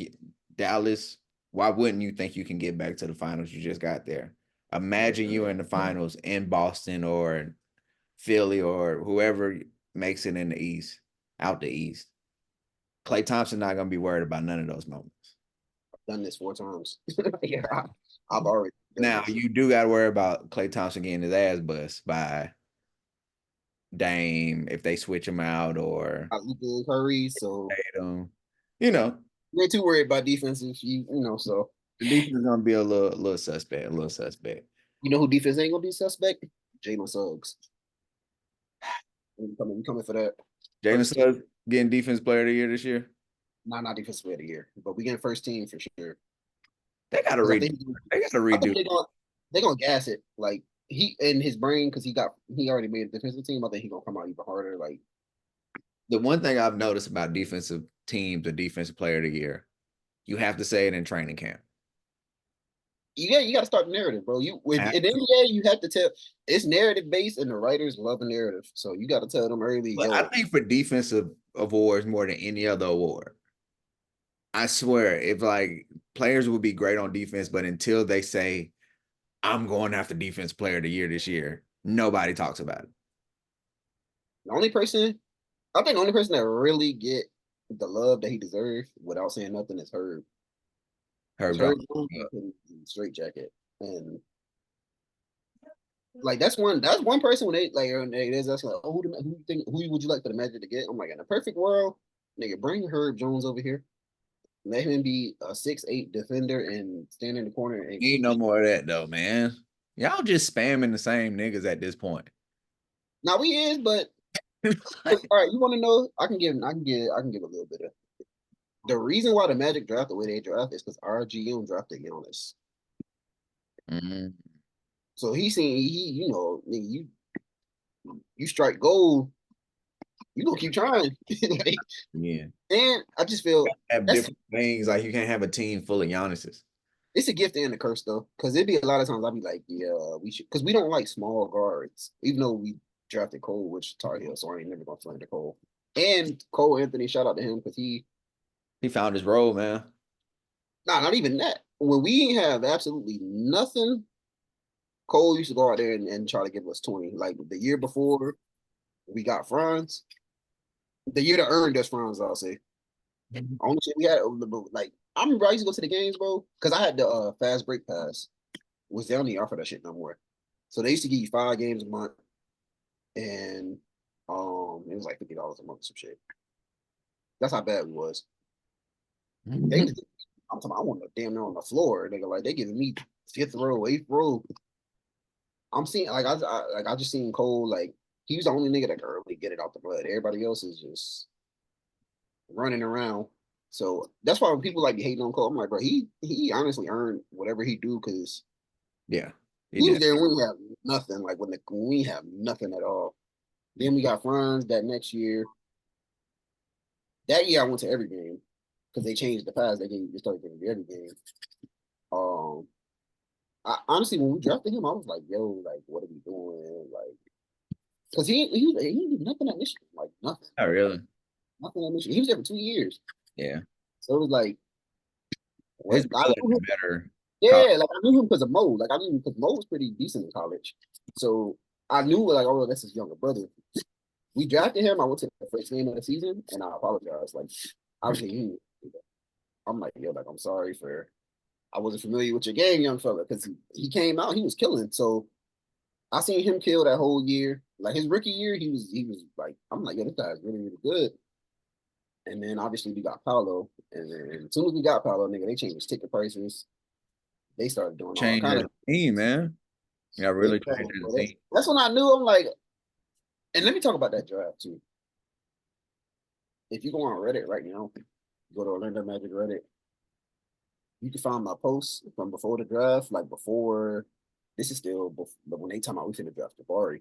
A: Dallas, why wouldn't you think you can get back to the finals? You just got there. Imagine you in the finals in Boston or Philly or whoever makes it in the East, out the East. Klay Thompson not gonna be worried about none of those moments.
B: Done this 4 times. Yeah, I've already done
A: Now
B: this.
A: you do got to worry about Klay Thompson getting his ass bust by Dame if they switch him out or
B: I Luka Curry, so
A: Tatum. You know,
B: you ain't too worried about defense if you know. So
A: the defense is gonna be a little suspect, a little suspect.
B: you know who defense ain't gonna be suspect? Jalen Suggs. We coming for that
A: Jalen
B: first team.
A: Suggs getting defense player of the year this year.
B: Not defensive player of the year, but we getting first team for sure.
A: They gotta
B: Because
A: redo. They gotta
B: I think
A: redo.
B: they're gonna gas it. Like he in his brain because he already made a defensive team. I think he gonna come out even harder. Like
A: The one thing I've noticed about defensive teams, the defensive player of the year, you have to say it in training camp.
B: you got to start the narrative, bro. In the NBA you have to tell it's narrative based, and the writers love a narrative. So you got to tell them early,
A: But I
B: yo.
A: think for defensive awards more than any other award, I swear, if like players would be great on defense, but until they say, I'm going after defense player of the year this year, nobody talks about it.
B: The only person I think the only person that really get the love that he deserves without saying nothing is Herb. Because
A: Herb Jones.
B: Herb Jones is in straight jacket, and like that's one person when they like there's that's like who you think who would you like for the Magic to get? I'm like in a perfect world, nigga, bring Herb Jones over here. Let him be a 6'8" defender and stand in the corner and
A: Ain't
B: keep.
A: no more of that though, man. Y'all just spamming the same niggas at this point.
B: Now he is, but all
A: Like,
B: right, you want to know? I can give a little bit of the reason why the Magic draft the way they draft is because our GM drafted Giannis.
A: mm,
B: So he seen nigga, you strike gold, you gonna keep trying. Like,
A: yeah.
B: and I just feel
A: Have
B: that's
A: different things. Like you can't have a team full of Giannis's.
B: it's a gift and a curse though, because it'd be a lot of times I'd be like, yeah, we should, because we don't like small guards, even though we drafted Cole, which Tar Heel, so I ain't never gonna slander Cole. And Cole Anthony, shout out to him because
A: He found his role, man.
B: not even that. When we have absolutely nothing, Cole used to go out there and try to give us 20. Like the year before we got Franz, the year that earned us Franz, I'll say. Only shit we had, like, I remember I used to go to the games, bro, because I had the fast break pass, which they don't even offer that shit no more. So they used to give you 5 games a month, and it was like $50 a month, some shit. That's how bad it was. They was, I'm talking, I want to damn near on the floor. They giving me fifth row, eighth row. I'm seeing I just seen Cole like he's the only nigga that can really get it out the mud. Everybody else is just running around. So that's why when people like be hating on Cole, I'm like, bro, he honestly earned whatever he do because
A: Yeah, he
B: he was
A: did.
B: there when we have nothing, like when we have nothing at all. Then we got Franz that next year. That year I went to every game because they changed the pass. They started giving me every game. Um, honestly, when we drafted him, I was like, yo, like, what are we doing? Like, because he did nothing at Michigan, like nothing,
A: Oh, really?
B: nothing at Michigan. He was there for 2 years,
A: Yeah.
B: so it was like,
A: His
B: what? I
A: brother
B: knew him,
A: had better college.
B: yeah, like I knew him because of Mo. Like I knew him because Mo was pretty decent in college, so I knew like, oh, that's his younger brother. We drafted him. I went to the first game of the season, and I apologized. Like, obviously, I'm like, yo, like I'm sorry for I wasn't familiar with your game, young fella, because he came out, he was killing. So I seen him kill that whole year. Like his rookie year, he was like, I'm like, yo, this guy's really, really good. And then obviously we got Paolo. And then as soon as we got Paolo, nigga, they changed ticket prices. They started doing all
A: Changed
B: kind
A: as
B: of
A: a team, man. Yeah,
B: yeah,
A: really changed
B: bro,
A: as a team.
B: that's when I knew I'm like, and let me talk about that draft too. If you go on Reddit right now, go to Orlando Magic Reddit, you can find my posts from before the draft, like before this is still before, when they talking about we finna draft Jabari.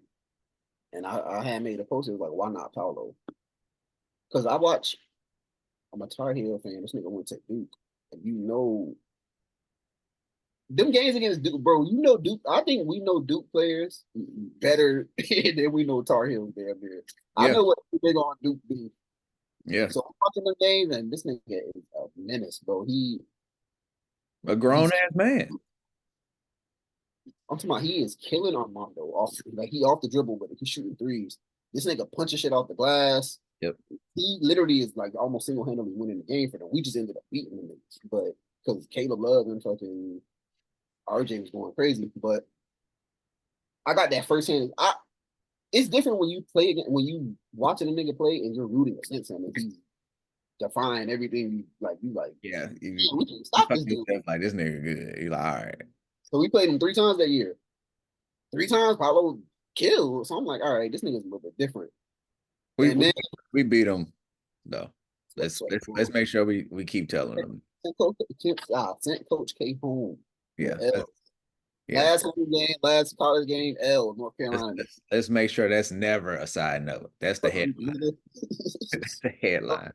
B: And I had made a post. It was like, why not Paolo? Because I'm a Tar Heel fan. This nigga went to Duke, and you know them games against Duke, bro. You know Duke. I think we know Duke players better than we know Tar Heels damn near. I
A: Yeah,
B: know what they're gonna do.
A: yeah.
B: So I'm watching the games, and this nigga is a menace, bro.
A: A grown
B: He's
A: ass man.
B: I'm talking about he is killing Armando off like he off the dribble with it. He's shooting threes. This nigga punching shit off the glass.
A: Yep.
B: He literally is like almost single handedly winning the game for them. We just ended up beating them, but because Caleb Love and fucking RJ was going crazy. But I got that firsthand. It's different when you play again when you watching a nigga play and you're rooting against him and he's defying everything you like.
A: Yeah.
B: Yeah, we can
A: You
B: stop
A: fuck
B: this dude.
A: yourself like this nigga good. You like, all right.
B: So we played him 3 times that year. 3 times Paulo killed. So I'm like, all right, this nigga's a little bit different.
A: We
B: And
A: we,
B: then
A: we beat them though.
B: sweat, sweat.
A: Let's make sure we keep telling them.
B: Sent Coach K home. The
A: Yeah.
B: L.
A: Yeah.
B: Last home game, last college game, L, North
A: Let's,
B: Carolina.
A: let's, let's make sure that's never a side note. That's the headline. That's the headline.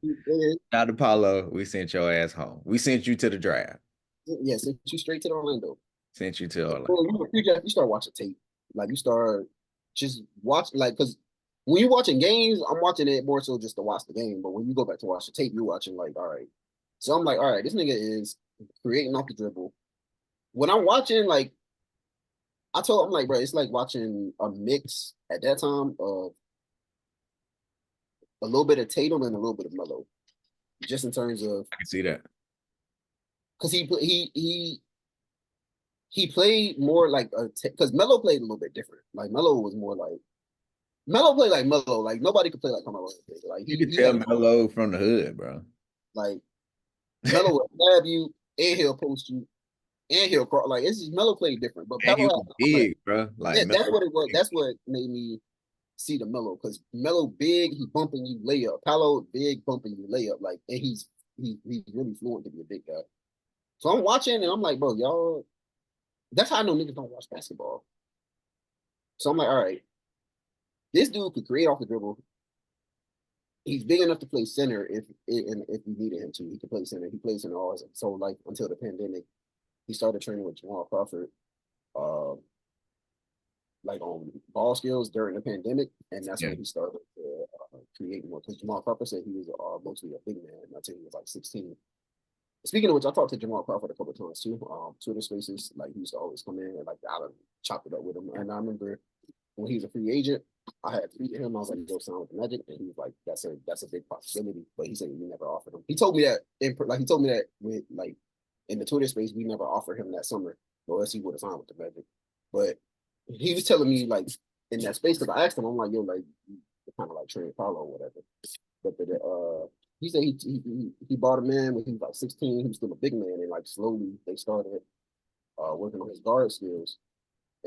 A: Dr. Paulo, we sent your ass home. We sent you to the draft.
B: Yeah, sent you straight to Orlando.
A: Sent you to Orlando.
B: Well, you start watching tape. Like you start just watch like because when you're watching games, I'm watching it more so just to watch the game. But when you go back to watch the tape, you're watching like, all right. So I'm like, all right, this nigga is creating off the dribble. When I'm watching, like I'm like, bro, it's like watching a mix at that time of a little bit of Tatum and a little bit of Melo, just in terms of
A: I can see that.
B: because he played more like a because Melo played a little bit different. Like Melo was more like Melo played like Melo. Like nobody could play like Carmelo. Like
A: You
B: he
A: can
B: he
A: tell
B: had
A: Melo from the hood, bro.
B: like Melo will grab you and he'll post you and he'll crawl. Like it's just Melo played different, but
A: And he
B: Pelo
A: was
B: had
A: big, bro. Like
B: yeah, that's
A: Melo.
B: what it was. That's what made me see the Melo because Melo big, he bumping you layup. Palo big, bumping you layup. Like and he's really fluent to be a big guy. So I'm watching and I'm like, bro, y'all. That's how I know niggas don't watch basketball. So I'm like, all right, this dude could create off the dribble. He's big enough to play center if we needed him to. He could play center. He plays center always. So like until the pandemic, he started training with Jamal Crawford, uh, like on ball skills during the pandemic, and that's
A: Yeah.
B: when he started creating more. Because Jamal Crawford said he was mostly a big man until he was like 16. Speaking of which, I talked to Jamal Crawford a couple of times too. Twitter Spaces, like he used to always come in and like I would chop it up with him. And I remember when he was a free agent, I had tweeted him. I was like, "Go sign with the Magic," and he was like, "That's a big possibility." But he said we never offered him. He told me that he told me that with like in the Twitter space, we never offered him that summer, or else he would have signed with the Magic. But he was telling me like in that space because I asked him, I'm like, "Yo, like kind of like Trey Paulo or whatever." But he said he bought him in when he was like 16. He was still a big man, and like slowly they started working on his guard skills.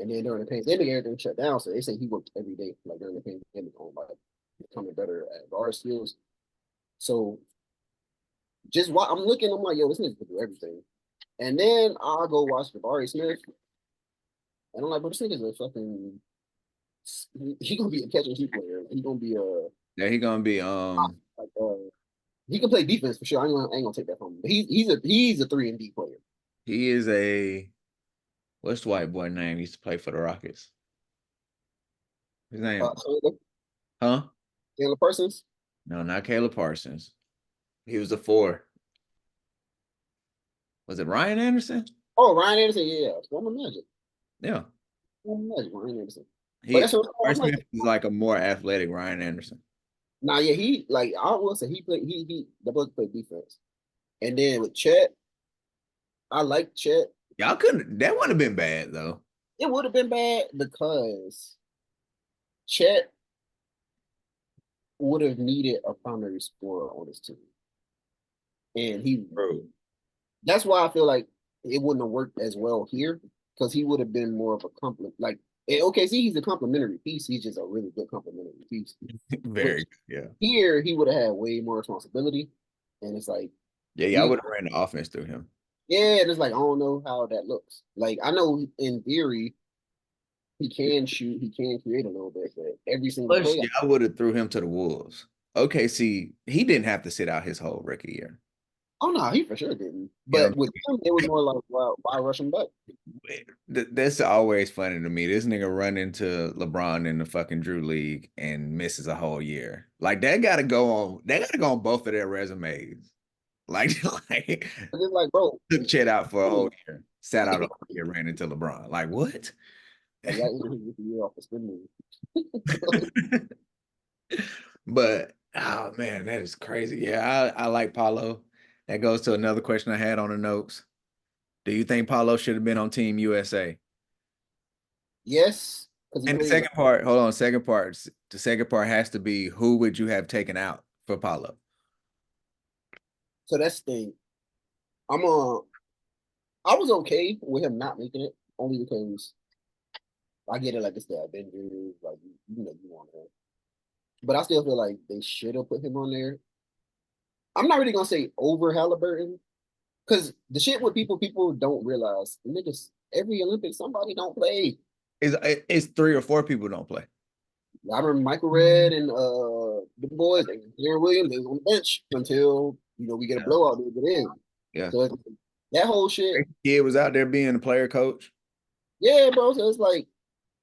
B: And then during the pandemic, everything shut down. So they say he worked every day, like during the pandemic, on like becoming better at guard skills. So just what I'm looking, I'm like, yo, this nigga can do everything. And then I'll go watch Jabari Smith, and I'm like, but this nigga's a fucking. He gonna be a catch and shoot player. He gonna be a
A: Yeah, he gonna be
B: like he can play defense for sure. I ain't gonna take that from him. But he's a 3-and-D player.
A: he is a what's the white boy name? He used to play for the Rockets. His name,
B: Taylor,
A: huh?
B: Taylor Parsons.
A: No, not Caleb Parsons. He was a four. Was it Ryan Anderson?
B: Oh, Ryan Anderson, yeah, former Magic,
A: Yeah.
B: former Magic, Ryan Anderson. But
A: He
B: that's what I'm
A: Parsons
B: like.
A: is like a more athletic Ryan Anderson.
B: Nah, yeah, he like I will say he played he the book played defense. And then with Chet, I like Chet.
A: Y'all couldn't that wouldn't have been bad though.
B: It would have been bad because Chet would have needed a primary scorer on his team. And he
A: Bro.
B: that's why I feel like it wouldn't have worked as well here because he would have been more of a compliment. Like okay, see, he's a complimentary piece. He's just a really good complimentary piece.
A: Very
B: Which
A: good. Yeah.
B: here he would have had way more responsibility. And it's like
A: Yeah, y'all
B: we
A: would have ran the offense through him.
B: yeah, and it's like I don't know how that looks. Like I know in theory he can shoot, he can create a little bit, but every single
A: Plus,
B: play,
A: y'all would have threw him to the Wolves. Okay, see, he didn't have to sit out his whole rookie year.
B: Oh no, he for sure didn't.
A: You know,
B: But with him, it was more like, well, why rush him back?
A: that's always funny to me. This nigga run into LeBron in the fucking Drew League and misses a whole year. Like that gotta go on. That gotta go on both of their resumes. Like, like
B: It's just like, bro,
A: took Chet out for a whole
B: like
A: year, sat out a whole year, ran into LeBron. Like what?
B: that ended his year off the spin move.
A: But oh man, that is crazy. Yeah, I like Paulo. That goes to another question I had on the notes. Do you think Paulo should have been on Team USA?
B: Yes, because he
A: And the
B: played.
A: second part, hold on, second part. The second part has to be who would you have taken out for Paulo?
B: So that's the thing. I'm I was okay with him not making it, only because I get it, like it's the Avengers, like you know you want to, but I still feel like they should have put him on there. I'm not really gonna say over Halliburton because the shit with people don't realize niggas every Olympic somebody don't play.
A: It's three or four people don't play.
B: I remember Michael Red and the boys, like Darren Williams, they was on the bench until we get a
A: Yeah.
B: blowout, they get in.
A: Yeah.
B: So that whole shit,
A: Kid was out there being a player coach.
B: yeah, bro. So it's like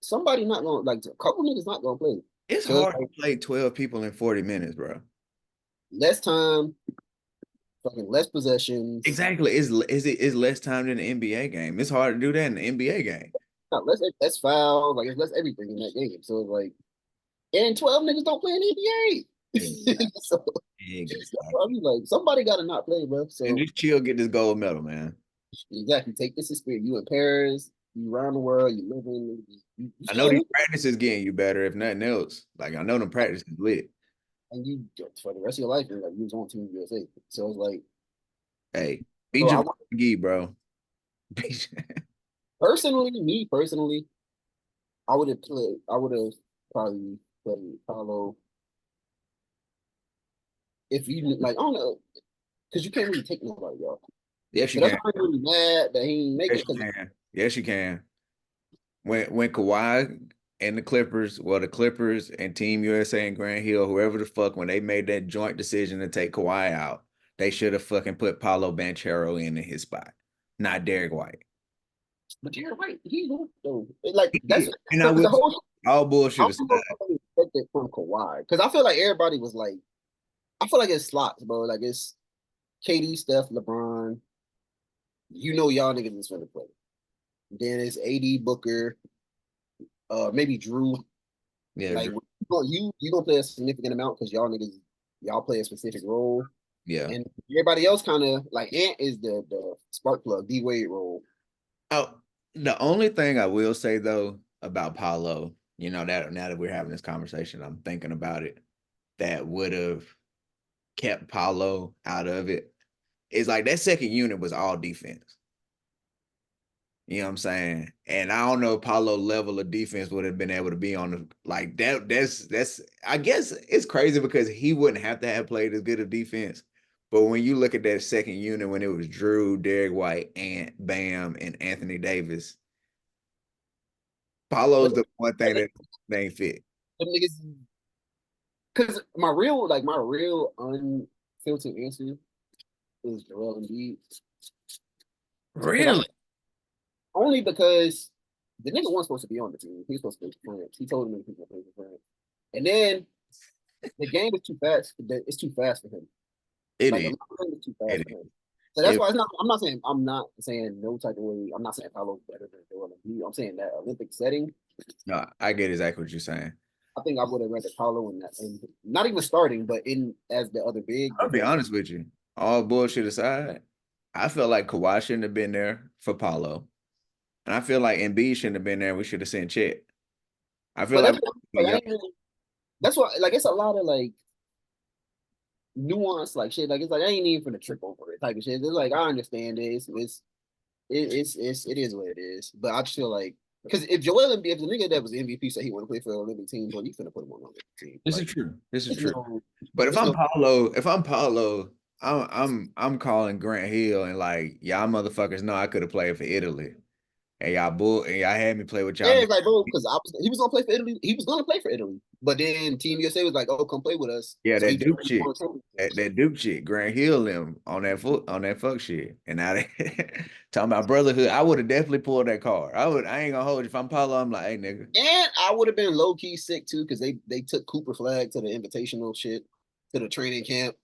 B: somebody not gonna like a couple niggas not gonna play.
A: It's
B: So it's
A: hard to
B: like
A: play 12 people in 40 minutes, bro.
B: less time, fucking less possessions,
A: Exactly. It's less time than the NBA game. It's hard to do that in the NBA game.
B: not less fouls, like it's less everything in that game. So it's like, and 12 niggas don't play in the NBA.
A: Exactly.
B: So that's
A: Exactly.
B: what I mean, like somebody gotta not play, bro.
A: And
B: So
A: just chill, get this gold medal, man.
B: exactly, take this experience. You in Paris, you around the world, you living, you
A: I know
B: still
A: these
B: here,
A: practices getting you better, if nothing else. Like I know them practices lit.
B: and you for the rest of your life, you're like you was on Team USA. So it's like,
A: Hey, be
B: so I
A: Javon McGee, bro.
B: me personally, I would have probably played Paulo if you like. I don't know because you can't really take nobody, y'all.
A: Yes, you
B: So that's
A: can.
B: why I'm really mad that he ain't make
A: Yes,
B: it
A: you
B: because
A: can. Yes, you can. When Kawhi and the Clippers, well, the Clippers and Team USA and Grant Hill, whoever the fuck, when they made that joint decision to take Kawhi out, they should have fucking put Paulo Banchero in his spot, not Derek White.
B: but you're right. He's hoop though. Like
A: He
B: that's
A: did. And I
B: because
A: will
B: the whole
A: all
B: I
A: bullshit
B: don't
A: aside.
B: know if I expected from Kawhi because I feel like everybody was like I feel like it's slots, bro. Like it's KD, Steph, LeBron. Y'all niggas is gonna play. Then it's AD, Booker, maybe Drew.
A: Yeah,
B: Like you gonna play a significant amount because y'all play a specific role,
A: yeah.
B: and everybody else kind of like Ant is the spark plug, D Wade role.
A: Oh, the only thing I will say though about Paulo, that now that we're having this conversation, I'm thinking about it, that would have kept Paulo out of it. Is like that second unit was all defense. You know what I'm saying? And I don't know if Paulo level of defense would have been able to be on the like that. That's I guess it's crazy because he wouldn't have to have played as good of defense. But when you look at that second unit when it was Drew, Derek White, Ant, Bam, and Anthony Davis,
B: But
A: Paulo's the one thing that they ain't fit.
B: them niggas, because my real unfiltered answer is Joel Embiid. Because
A: Really?
B: only because the nigga wasn't supposed to be on the team. He was supposed to play for France. He told him he was going to play for France. And then the game is too fast. It's too fast for him.
A: It
B: Like the
A: is.
B: game is too
A: It
B: fast for
A: is.
B: him. So that's
A: It,
B: why I'm not saying no type of way. I'm not saying Paolo's better than Joel Embiid. I'm saying that Olympic setting.
A: no, I get exactly what you're saying.
B: I think I would have rather Paolo in that, and not even starting, but in as the other big
A: I'll be
B: because
A: honest with you. All bullshit aside, I feel like Kawhi shouldn't have been there for Paulo. And I feel like Embiid shouldn't have been there. We should have sent Chet. I feel
B: but
A: like
B: that's what,
A: we
B: like, I
A: young.
B: ain't really, that's why like it's a lot of like nuance like shit. Like it's like I ain't even for the trip over it type of shit. It's like I understand this. It is what it is. But I just feel like because if the nigga that was MVP said he want to play for the Olympic team, bro, you finna put him on the Olympic team.
A: This is
B: Like
A: true. This is
B: there's
A: true.
B: no
A: But
B: there's no
A: If I'm Paulo, I'm calling Grant Hill and like y'all motherfuckers know I could have played for Italy. And y'all had me play with y'all.
B: yeah, it's like bro, because he was gonna play for Italy. He was gonna play for Italy. But then Team USA was like, "Oh, come play with us."
A: Yeah,
B: So he
A: that
B: just
A: Duke shit. That Duke shit, Grant Hill them on that fuck shit. And now they talking about brotherhood. I would have definitely pulled that card. I ain't gonna hold you. If I'm Paulo, I'm like, hey nigga.
B: And I would have been low key sick too because they took Cooper Flag to the invitational shit to the training camp.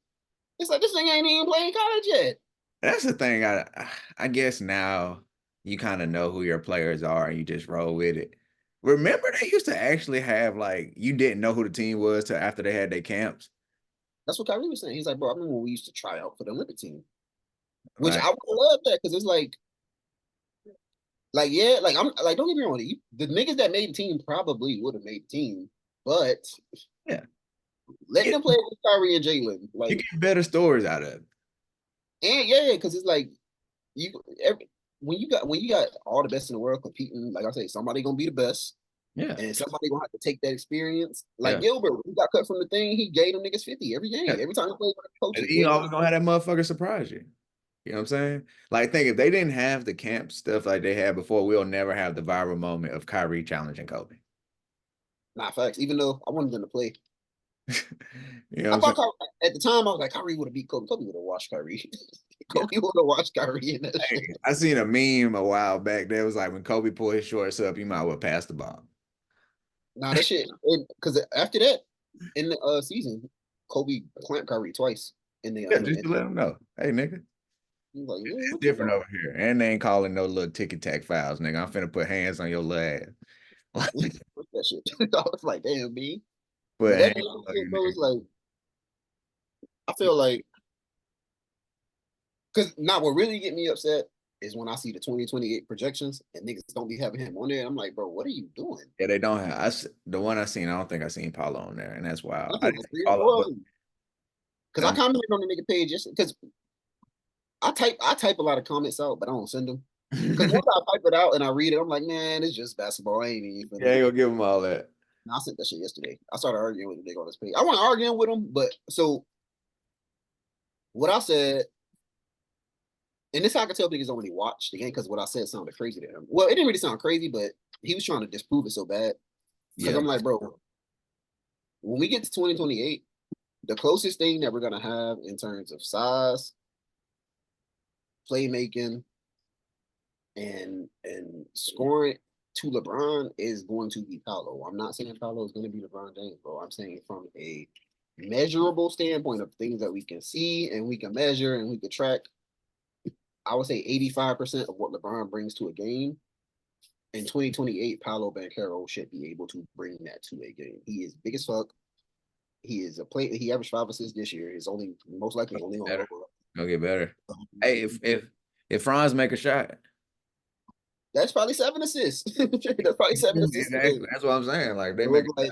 B: It's like this thing ain't even playing college yet.
A: That's the thing. I guess now you kind of know who your players are and you just roll with it. Remember they used to actually have like you didn't know who the team was till after they had their camps.
B: That's what Kyrie was saying. He's like, bro, I remember when we used to try out for the Olympic team, which
A: Like,
B: I would love that because it's like yeah, like I'm like don't get me wrong, the niggas that made the team probably would have made the team, but
A: yeah,
B: let them play with Kyrie and Jalen,
A: you
B: like
A: get better stories out of it.
B: and yeah, because it's like you when you got all the best in the world competing, like I say, somebody gonna be the best.
A: Yeah,
B: And somebody gonna have to take that experience. Like
A: yeah,
B: Gilbert, when he got cut from the thing, he gave them niggas 50 every
A: yeah.
B: game. Every time he played with the coach,
A: And
B: he
A: you
B: gave them.
A: always gonna have that motherfucker surprise you. You know what I'm saying? Like, think if they didn't have the camp stuff like they had before, we'll never have the viral moment of Kyrie challenging Kobe.
B: Nah, facts. Even though I wanted them to play,
A: You know what
B: I
A: I'm saying?
B: thought Kyrie, at the time I was like, Kyrie would have beat Kobe. Kobe would have watched Kyrie.
A: Yeah.
B: Kobe would have watched Kyrie in that
A: Hey,
B: shit.
A: I seen a meme a while back that was like when Kobe pulled his shorts up, you might well pass the ball.
B: Nah, that shit. Because after that, in the season, Kobe clamped Kyrie twice in the
A: Yeah,
B: in the.
A: just
B: In,
A: to let them know. Hey, nigga,
B: he was like, yeah,
A: it's
B: what you
A: different
B: doing?
A: over here. And they ain't calling no little ticky tack fouls, nigga. I'm finna put hands on your little ass.
B: Fuck that shit. I was like, damn, B.
A: Put
B: But
A: hands
B: that
A: on
B: shit,
A: you,
B: bro, is
A: nigga.
B: like, I feel like because now what really get me upset is when I see the 2028 projections and niggas don't be having him on there. And I'm like, bro, what are you doing?
A: Yeah, they don't have. The one I seen, I don't think I seen Paulo on there, and that's wild.
B: I
A: I
B: think
A: didn't
B: it's
A: see
B: three or
A: Paulo,
B: four of
A: but
B: them. Because I
A: um,
B: commented on the nigga page just because I type a lot of comments out, but I don't send them. Because
A: yeah,
B: once I type it out and I read it, I'm like, man, it's just basketball. I ain't even
A: I ain't
B: finna.
A: gonna give them all that.
B: And I sent that shit yesterday. I started arguing with the nigga on this page. I wasn't arguing with him, but so what I said, and this I can tell niggas don't really watch the game because what I said sounded crazy to him. Well, it didn't really sound crazy, but he was trying to disprove it so bad. Because
A: Yeah,
B: I'm like, bro, when we get to 2028, the closest thing that we're gonna have in terms of size, playmaking, and scoring to LeBron is going to be Paolo. I'm not saying Paolo is going to be LeBron James, bro. I'm saying from a measurable standpoint of things that we can see and we can measure and we can track. I would say 85% of what LeBron brings to a game in 2028, Paolo Banchero should be able to bring that to a game. He is big as fuck. He is a play. He averaged 5 assists this year. Is only most likely only going to
A: better.
B: go up.
A: Gonna get better. Hey, if Franz make a shot,
B: That's probably 7 assists. That's probably 7 assists a
A: exactly.
B: game.
A: That's what I'm saying. Like they
B: So
A: make
B: it's
A: a
B: like,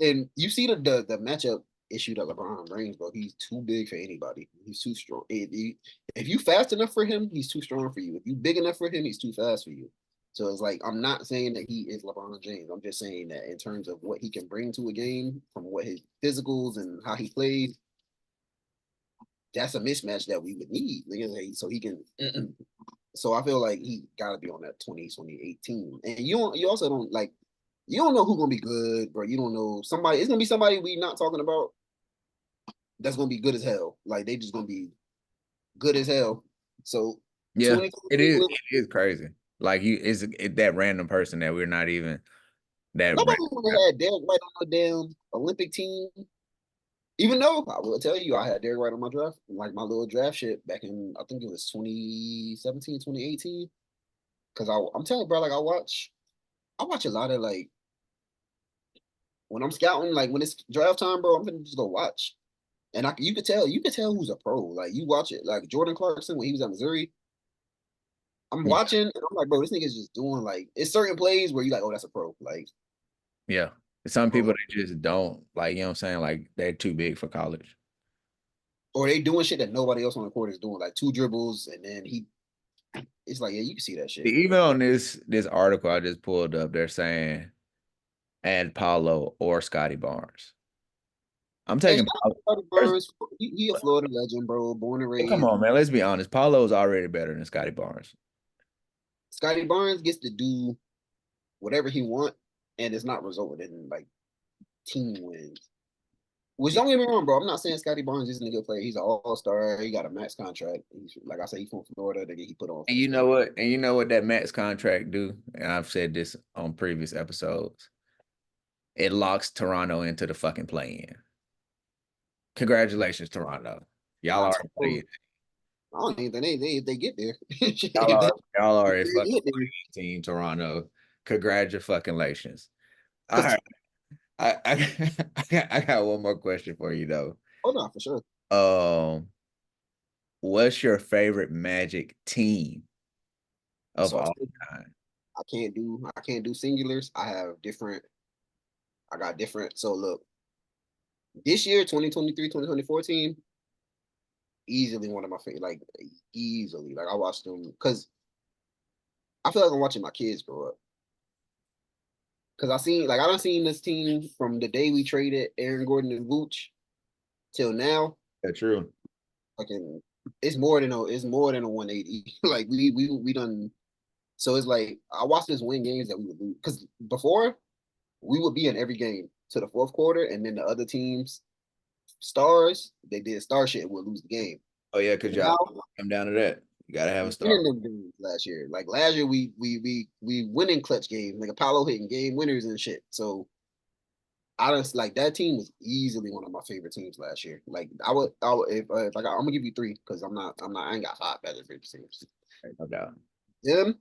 B: and you see the matchup issue that LeBron brings, bro. He's too big for anybody. He's too strong. If you fast enough for him, he's too strong for you. If you big enough for him, he's too fast for you. So it's like I'm not saying that he is LeBron James. I'm just saying that in terms of what he can bring to a game, from what his physicals and how he plays, that's a mismatch that we would need. So he can. So I feel like he got to be on that 2028 team. And you also don't like you don't know who's gonna be good, bro. You don't know somebody. It's gonna be somebody we not talking about that's gonna be good as hell. Like they just gonna be good as hell. So
A: yeah.
B: 2028,
A: It is crazy. Like that random person that we're not even that
B: nobody
A: random.
B: would have had Derek White on the damn Olympic team. Even though I will tell you, I had Derek White on my draft, like my little draft shit back in I think it was 2017, 2018. Because I'm telling you, bro, like I watch a lot of like when I'm scouting, like when it's draft time, bro, I'm gonna just go watch. And you could tell who's a pro. Like you watch it, like Jordan Clarkson when he was at Missouri. I'm
A: Yeah,
B: watching and I'm like, bro, this nigga's just doing like it's certain plays where you like, oh, that's a pro. Like,
A: yeah. Some people
B: bro,
A: they just don't like. You know what I'm saying? Like they're too big for college.
B: or they doing shit that nobody else on the court is doing, like two dribbles, and then it's like, yeah, you can see that shit.
A: Even on this article I just pulled up, they're saying add Paulo or Scotty Barnes. I'm
B: And
A: taking Paulo.
B: Scottie
A: First,
B: Barnes, he a Florida legend, bro, born and
A: come
B: raised.
A: on, man. Let's be honest. Paulo's already better than Scotty Barnes.
B: Scottie Barnes gets to do whatever he want, and it's not resulting in like team wins. Which don't get me wrong, bro. I'm not saying Scotty Barnes isn't a good player. He's an all-star. He got a max contract. He's, like I said, he's from Florida. That he put on for
A: And
B: the
A: you know
B: state.
A: what? And you know what that max contract do? And I've said this on previous episodes. It locks Toronto into the fucking play-in. Congratulations, Toronto. Y'all
B: Nah,
A: are a play-in.
B: I don't even think they get there.
A: Y'all
B: If
A: are y'all are a
B: they
A: fucking
B: get there.
A: play-in team, Toronto. Congratulations. All right. I got one more question for you though.
B: Oh no, for sure.
A: Um, what's your favorite Magic team of
B: So
A: all time?
B: I can't do singulars. I got different. So look, this year, 2023, 2024 team, easily one of my favorite, like easily. Like I watched them because I feel like I'm watching my kids grow up. Cause I don't seen this team from the day we traded Aaron Gordon and Vooch till now.
A: That's true.
B: Fucking, it's more than a 180. Like we done. So it's like I watched us win games that we would lose. Cause before we would be in every game to the fourth quarter, and then the other teams stars they did star shit and would lose the game.
A: Oh yeah, because y'all
B: Now
A: come down to that. You gotta have a star.
B: winning them games last year. Like last year, we winning clutch games, like Apollo hitting game winners and shit. So I just like that team was easily one of my favorite teams last year. Like I would if I got, I'm gonna give you three because I ain't got five better favorite teams.
A: No doubt.
B: Them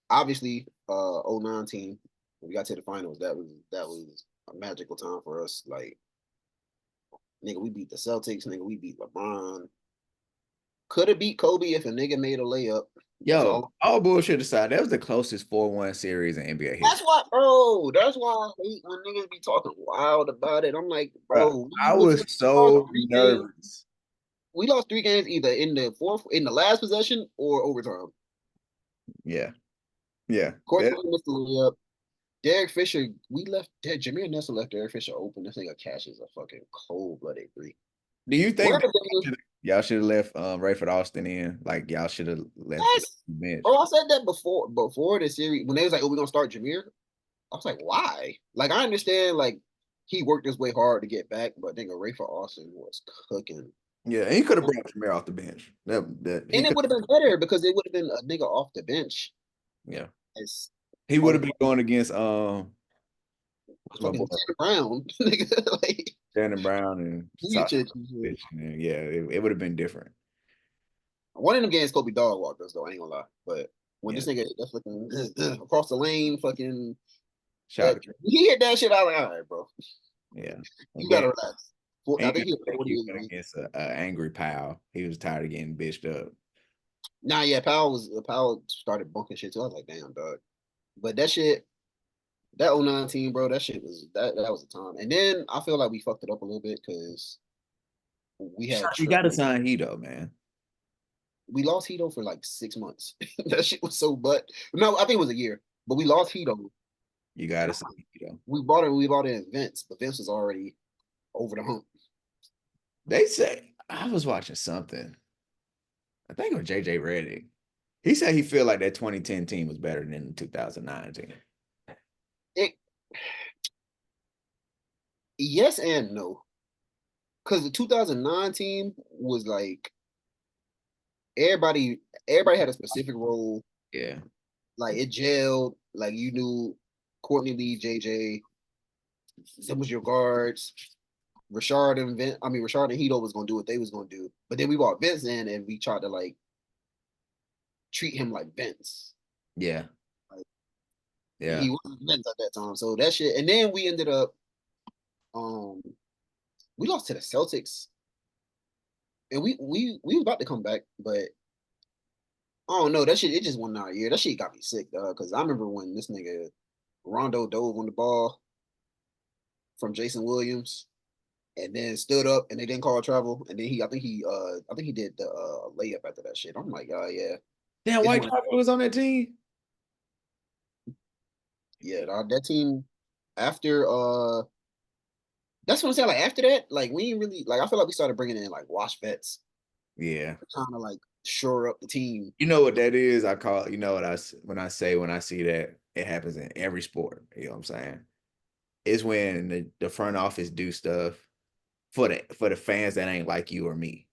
B: obviously, 09 team. When we got to the finals. That was a magical time for us. Like nigga, we beat the Celtics. Nigga, we beat LeBron. Could have beat Kobe if a nigga made a layup. That's
A: Yo,
B: all.
A: all bullshit aside, that was the closest 4-1 series in NBA
B: That's
A: history.
B: why, bro. That's why I hate when niggas be talking wild about it. I'm like,
A: Bruh,
B: bro,
A: I was
B: we lost
A: so
B: 3 games.
A: nervous.
B: We lost 3 games either in the last possession or overtime.
A: Yeah. Yeah.
B: Courtney missed the layup. Derek Fisher, Jameer Nelson left Derek Fisher open. This nigga catches a fucking cold blooded three.
A: Do you
B: One
A: think
B: of the
A: that
B: things,
A: y'all should have left Rayford Austin in? Like y'all should have left the
B: yes,
A: bench.
B: bro. I said that before the series when they was like, "Oh, we're gonna start Jameer." I was like, "Why?" Like, I understand, like he worked his way hard to get back, but nigga, Rayford Austin was cooking,
A: Yeah, and he could have brought Jameer off the bench. That he
B: and it
A: could.
B: would have been better because it would have been a nigga off the bench
A: Yeah,
B: as
A: he would have
B: on
A: been going against what's my boy
B: fucking Tanner Brown, nigga, like
A: Shannon Brown and Sasha
B: Vucevic and shit.
A: Fitch. Yeah, it would have been different.
B: One of them games, Kobe dog walked us though. I ain't gonna lie, but when
A: Yeah,
B: this nigga that fucking across the lane, fucking
A: shout
B: that
A: out to
B: he hit that shit. I was like, all right, bro,
A: yeah.
B: you
A: And then
B: gotta relax. I
A: and
B: think he was
A: I think he
B: 48
A: went
B: years.
A: against a angry pal. He was tired of getting bitched up.
B: Nah, yeah, Powell started bunking shit too. I was like, damn, dog. But that shit, that '09 team, bro, that shit was that was a time. And then I feel like we fucked it up a little bit because we had
A: You got to
B: triple.
A: sign Hito, man.
B: We lost Hito for like 6 months. That shit was so butt. No, I think it was a year. But we lost Hito.
A: You got to sign Hito.
B: We bought it in Vince, but Vince was already over the hump.
A: They say I was watching something. I think it was JJ Redick. He said he feel like that 2010 team was better than the 2009 team.
B: It yes and no. Because the 2009 team was like everybody had a specific role.
A: Yeah.
B: Like it gelled. Like you knew Courtney Lee, JJ, them was your guards. Rashard and Hito was gonna do what they was gonna do. But then we brought Vince in and we tried to like treat him like Vince.
A: Yeah.
B: Like, and
A: Yeah.
B: he wasn't Vince at that time. So that shit. And then we ended up um we lost to the Celtics. And we was about to come back, but I don't know. That shit, it just went our year. That shit got me sick, dog. Because I remember when this nigga Rondo dove on the ball from Jason Williams, and then stood up, and they didn't call travel, and then I think he did the layup after that shit. I'm like, oh yeah,
A: Damn,
B: it's
A: White
B: one.
A: Chocolate was on that team.
B: Yeah, dog, that team after that's what I'm saying. Like after that, like we ain't really like. I feel like we started bringing in like wash vets,
A: Yeah.
B: trying to like shore up the team.
A: You know what that is? I call, you know what when I see that it happens in every sport. You know what I'm saying? is when the front office do stuff for the fans that ain't like you or me.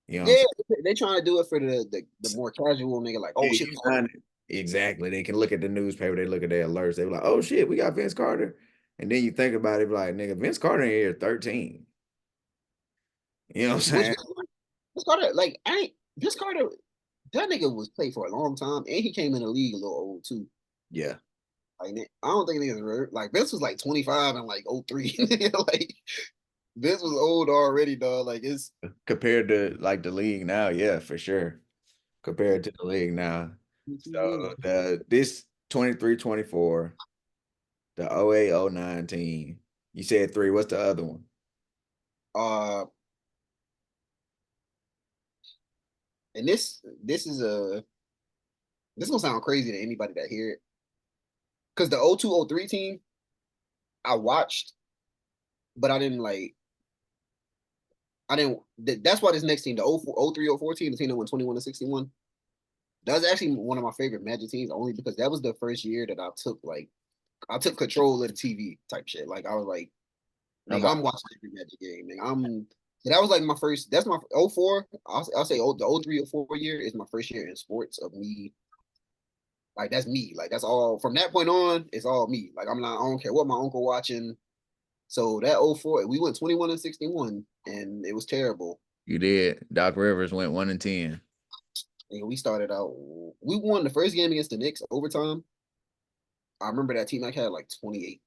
A: You know what I'm
B: Yeah,
A: saying?
B: they trying to do it for the more casual nigga. Like,
A: Yeah,
B: oh shit,
A: you find it. Exactly. They can look at the newspaper, they look at their alerts, they be like, oh shit, we got Vince Carter. And then you think about it, be like, nigga, Vince Carter in here 13. You know what I'm
B: which
A: saying?
B: Vince Carter, like, I ain't Vince Carter. That nigga was played for a long time, and he came in the league a little old too.
A: Yeah.
B: Like, I don't think niggas were like Vince was like 25 and like 03. Like Vince was old already, dog. Like it's
A: Compared to like the league now, yeah, for sure. Compared to the league now. So this 23-24, the 08-09 team. You said three. What's the other one?
B: uh, and this is a this gonna sound crazy to anybody that hear it because the 02-03 team I watched, but I didn't like. I didn't. That's why this next team, the 04, 03, 04 team, the team that went 21-61, that's actually one of my favorite Magic teams, only because that was the first year that I took control of the TV type shit. Like I was like,
A: I'm
B: nigga,
A: about
B: I'm watching every Magic game. Nigga, so that was like my first. That's my 04. I'll say the 03 or 04 year is my first year in sports of me. Like that's me. Like that's all from that point on. It's all me. Like I'm not. I don't care what my uncle watching. So that 04, we went 21-61, and it was terrible.
A: you did. Doc Rivers went 1-10.
B: And we started out. We won the first game against the Knicks overtime. I remember that team like had like 28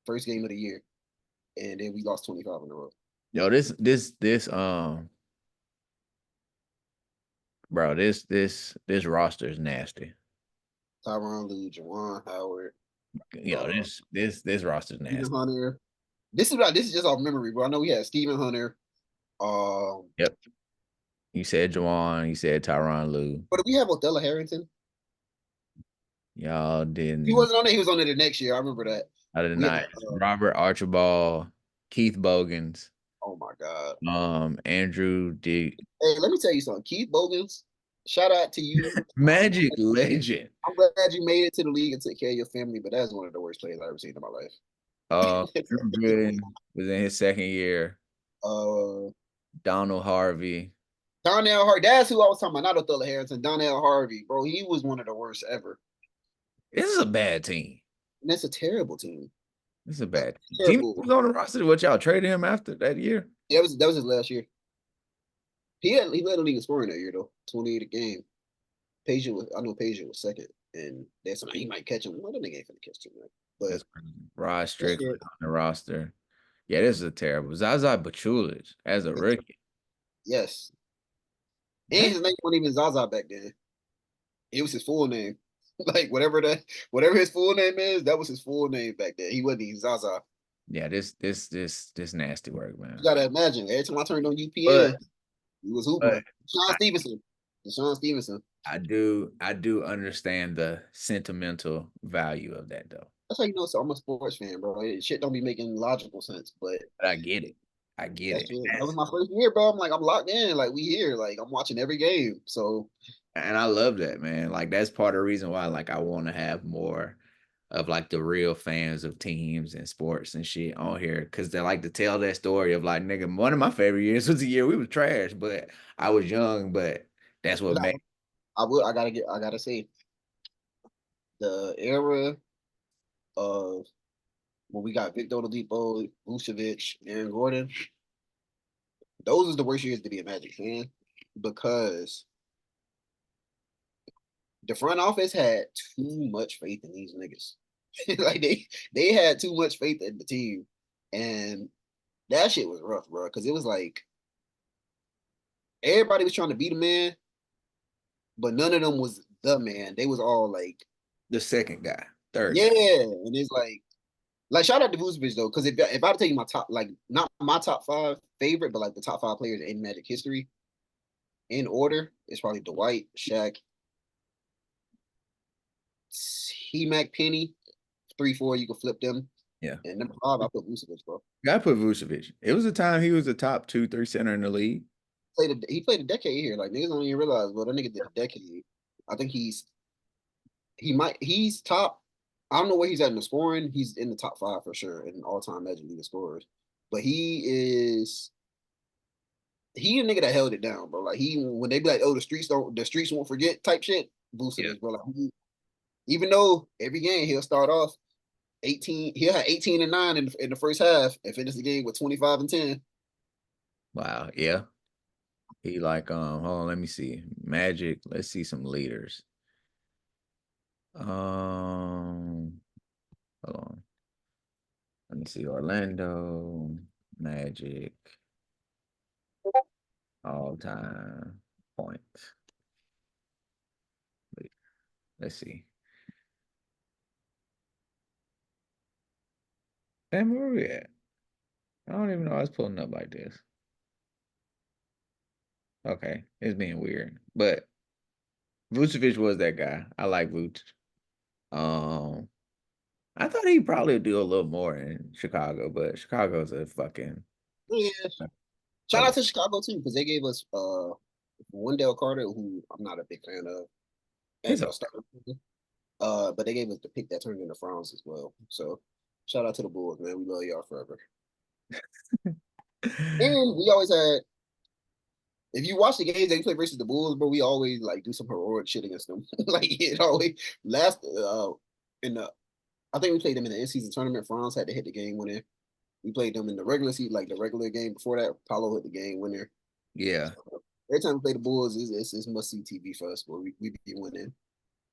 B: first game of the year, and then we lost 25 in a row.
A: Yo, this bro, this roster is nasty.
B: Tyronn Lue, Jawan Howard,
A: Yo,
B: uh,
A: this roster is
B: Stephen
A: nasty.
B: Hunter. This is just off memory, but I know we had Stephen Hunter.
A: Yep. You said Jawan, you said Tyronn Lue.
B: But did we have Othello Harrington?
A: Y'all
B: He
A: didn't.
B: wasn't on there. He was on there the next year. I remember that.
A: I did
B: We had
A: not. Robert Archibald, Keith Bogans,
B: oh my god.
A: Andrew D.
B: Hey, let me tell you something. Keith Bogans, shout out to you.
A: Magic legend.
B: I'm glad you made it to the league and took care of your family, but that's one of the worst players I've ever seen in my life.
A: Drew Gooden was in his second year.
B: uh
A: Donald Harvey.
B: Donnell Harvey. That's who I was talking about. Not Othello Harrison. Donnell Harvey, bro. He was one of the worst ever.
A: This is a bad team.
B: And that's a terrible team.
A: This is a bad team. Team
B: Terrible.
A: was on the roster. What y'all traded him after that year?
B: Yeah, that was his last year. He led the league in scoring that year though. 28 a game. I know Peja was second, and there's something he might catch him. Well, that nigga ain't finna catch him, man. But
A: That's crazy. Rod
B: that's
A: Strickland
B: it.
A: on the roster. Yeah, this is a terrible. Zaza Pachulich as a rookie.
B: Yes. And
A: That
B: his name wasn't even Zaza back then. It was his full name. Like whatever his full name is, that was his full name back then. He wasn't even Zaza.
A: yeah, this nasty work,
B: You
A: man.
B: gotta imagine. Every time I turned on
A: But
B: UPN, he was hooping.
A: but
B: Sean Stevenson. Sean Stevenson.
A: I do understand the sentimental value of that though.
B: That's how you know. So I'm a sports fan, bro. Shit don't be making logical sense, but
A: But I get it. I get
B: that's
A: it.
B: it. That was my first year, bro. I'm like, I'm locked in. Like we here. Like I'm watching every game. So
A: And I love that, man. Like that's part of the reason why like I want to have more of like the real fans of teams and sports and shit on here because they like to tell that story of like nigga, one of my favorite years was the year we was trash, but I was young, but that's what made
B: I gotta say the era of when we got Victor Oladipo, Vucevic, Aaron Gordon. Those is the worst years to be a Magic fan because the front office had too much faith in these niggas. Like they had too much faith in the team, and that shit was rough, bro. Because it was like everybody was trying to be the man, but none of them was the man. They was all like,
A: the second guy, third
B: yeah,
A: guy.
B: and it's like shout out to Vucevic though, because if I tell you my top, like not my top five favorite, but like the top five players in Magic history in order, it's probably Dwight, Shaq, T Mac, Penny, 3, 4. You can flip them,
A: Yeah.
B: and number five, I put Vucevic, bro.
A: Gotta put Vucevic. It was a time he was a top 2, 3 center in the league.
B: He played a decade here. Like niggas don't even realize, but that nigga did a decade. I think he's top. I don't know where he's at in the scoring. He's in the top five for sure in all time Magic League scorers. But he a nigga that held it down, bro. Like he when they be like, oh, the streets won't forget type shit.
A: Yeah.
B: Vucevic, bro. Like even though every game he'll start off 18, he'll have 18 and 9 in the first half and finish the game with 25 and 10.
A: Wow. Yeah. He like hold on, let me see. Magic. Let's see some leaders. Hold on. Let me see. Orlando Magic all time points. Let's see. Damn, where we at? I don't even know I was pulling up like this. Okay, it's being weird. But Vucevic was that guy. I like Vuce. Um, I thought he'd probably do a little more in Chicago, but Chicago's a fucking
B: Yeah. Shout
A: other.
B: out to Chicago too, because they gave us Wendell Carter, who I'm not a big fan of
A: It's
B: as a starter. But they gave us the pick that turned into Frowns as well. So shout out to the Bulls, man. We love y'all forever.
A: okay.
B: And we always had, if you watch the games that we play versus the Bulls, bro, we always like do some heroic shit against them. Like it always last in the I think we played them in the in-season tournament. Franz had to hit the game winner. We played them in the regular season, like the regular game before that. Paulo hit the game winner.
A: Yeah.
B: So every time we play the Bulls, it's must see TV for us. Where we be winning.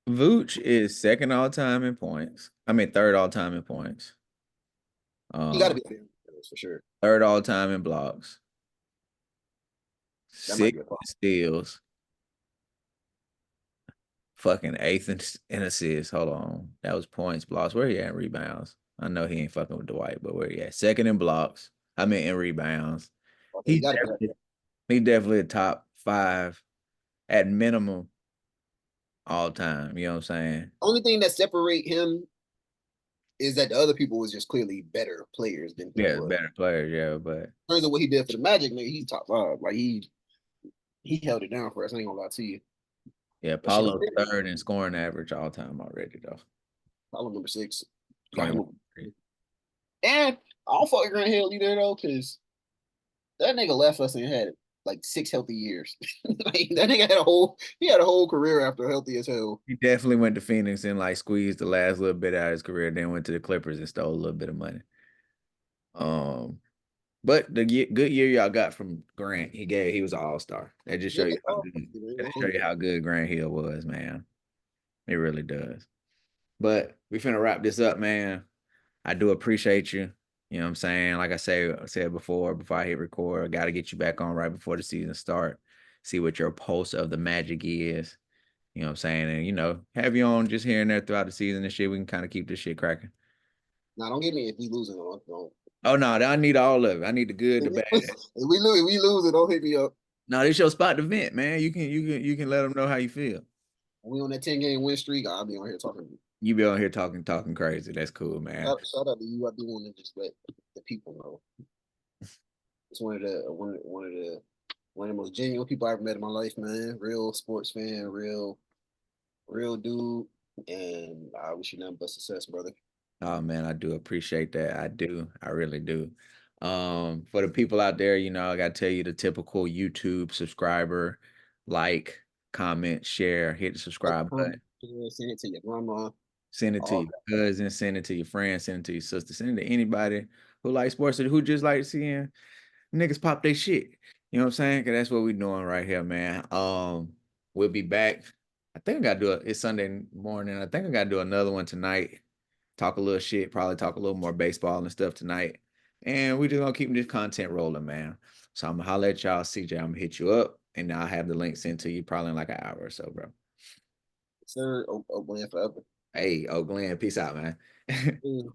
A: Vooch is second all time in points. I mean, third all time in points.
B: He got to
A: Um,
B: be there for sure.
A: third all time in blocks.
B: That might
A: Six
B: be a problem.
A: in steals. Fucking eighth in assists. Hold on. That was points, blocks. Where he at in rebounds? I know he ain't fucking with Dwight, but where he at? Second in blocks. I mean in rebounds.
B: Okay, he
A: He's
B: got to be up
A: definitely
B: there.
A: he definitely a top five at minimum all time. You know what I'm saying?
B: Only thing that separate him is that the other people was just clearly better players than he
A: Yeah,
B: was.
A: better player, yeah, but
B: In terms of what he did for the Magic, nigga, he's top five. Like he held it down for us. I ain't gonna lie to you.
A: yeah,
B: But shit,
A: Paulo's third in scoring average all time already though.
B: problem number six. Got him.
A: 21.
B: And I don't fuck Grant Hill either though, because that nigga left us and had like 6 healthy years. Like that nigga had a whole career after healthy as hell.
A: He definitely went to Phoenix and like squeezed the last little bit out of his career, then went to the Clippers and stole a little bit of money. Um, but the good year y'all got from Grant, he was an all-star. That just show
B: Yeah,
A: you how good that just show you how good Grant Hill was, man. It really does. But we finna wrap this up, man. I do appreciate you. You know what I'm saying? Like I said before I hit record, I gotta get you back on right before the season start. See what your pulse of the Magic is. You know what I'm saying? And have you on just here and there throughout the season and shit. We can kind of keep this shit cracking.
B: Now don't get me if we losing. Don't.
A: Oh no, I need all of it. I need the good, the bad.
B: If we lose it, don't hit me up.
A: No, this your spot to vent, man. You can let them know how you feel.
B: We on that 10 game win streak. I'll be on here talking.
A: You be on here talking crazy. That's cool, man.
B: Shout out to you. I do want to just let the people know. It's one of the most genuine people I've met in my life, man. Real sports fan, real dude. And I wish you nothing but success, brother.
A: Oh man, I do appreciate that. I do. I really do. For the people out there, I gotta tell you the typical YouTube subscriber, like, comment, share, hit the
B: Like,
A: subscribe button.
B: comment, send it to your grandma.
A: Send it to
B: All
A: your cousin, send it to your friend, send it to your sister, send it to anybody who likes sports or who just like seeing niggas pop their shit. You know what I'm saying? Cause that's what we doing right here, man. We'll be back. I think I gotta do it's Sunday morning. I think I gotta do another one tonight. Talk a little shit, probably talk a little more baseball and stuff tonight. And we just gonna keep this content rolling, man. So I'm gonna holler at y'all, CJ. I'm gonna hit you up and I'll have the link sent to you probably in like an hour or so, bro.
B: sir. Oh, forever.
A: Hey, oh Glenn, peace out, man.
B: Mm.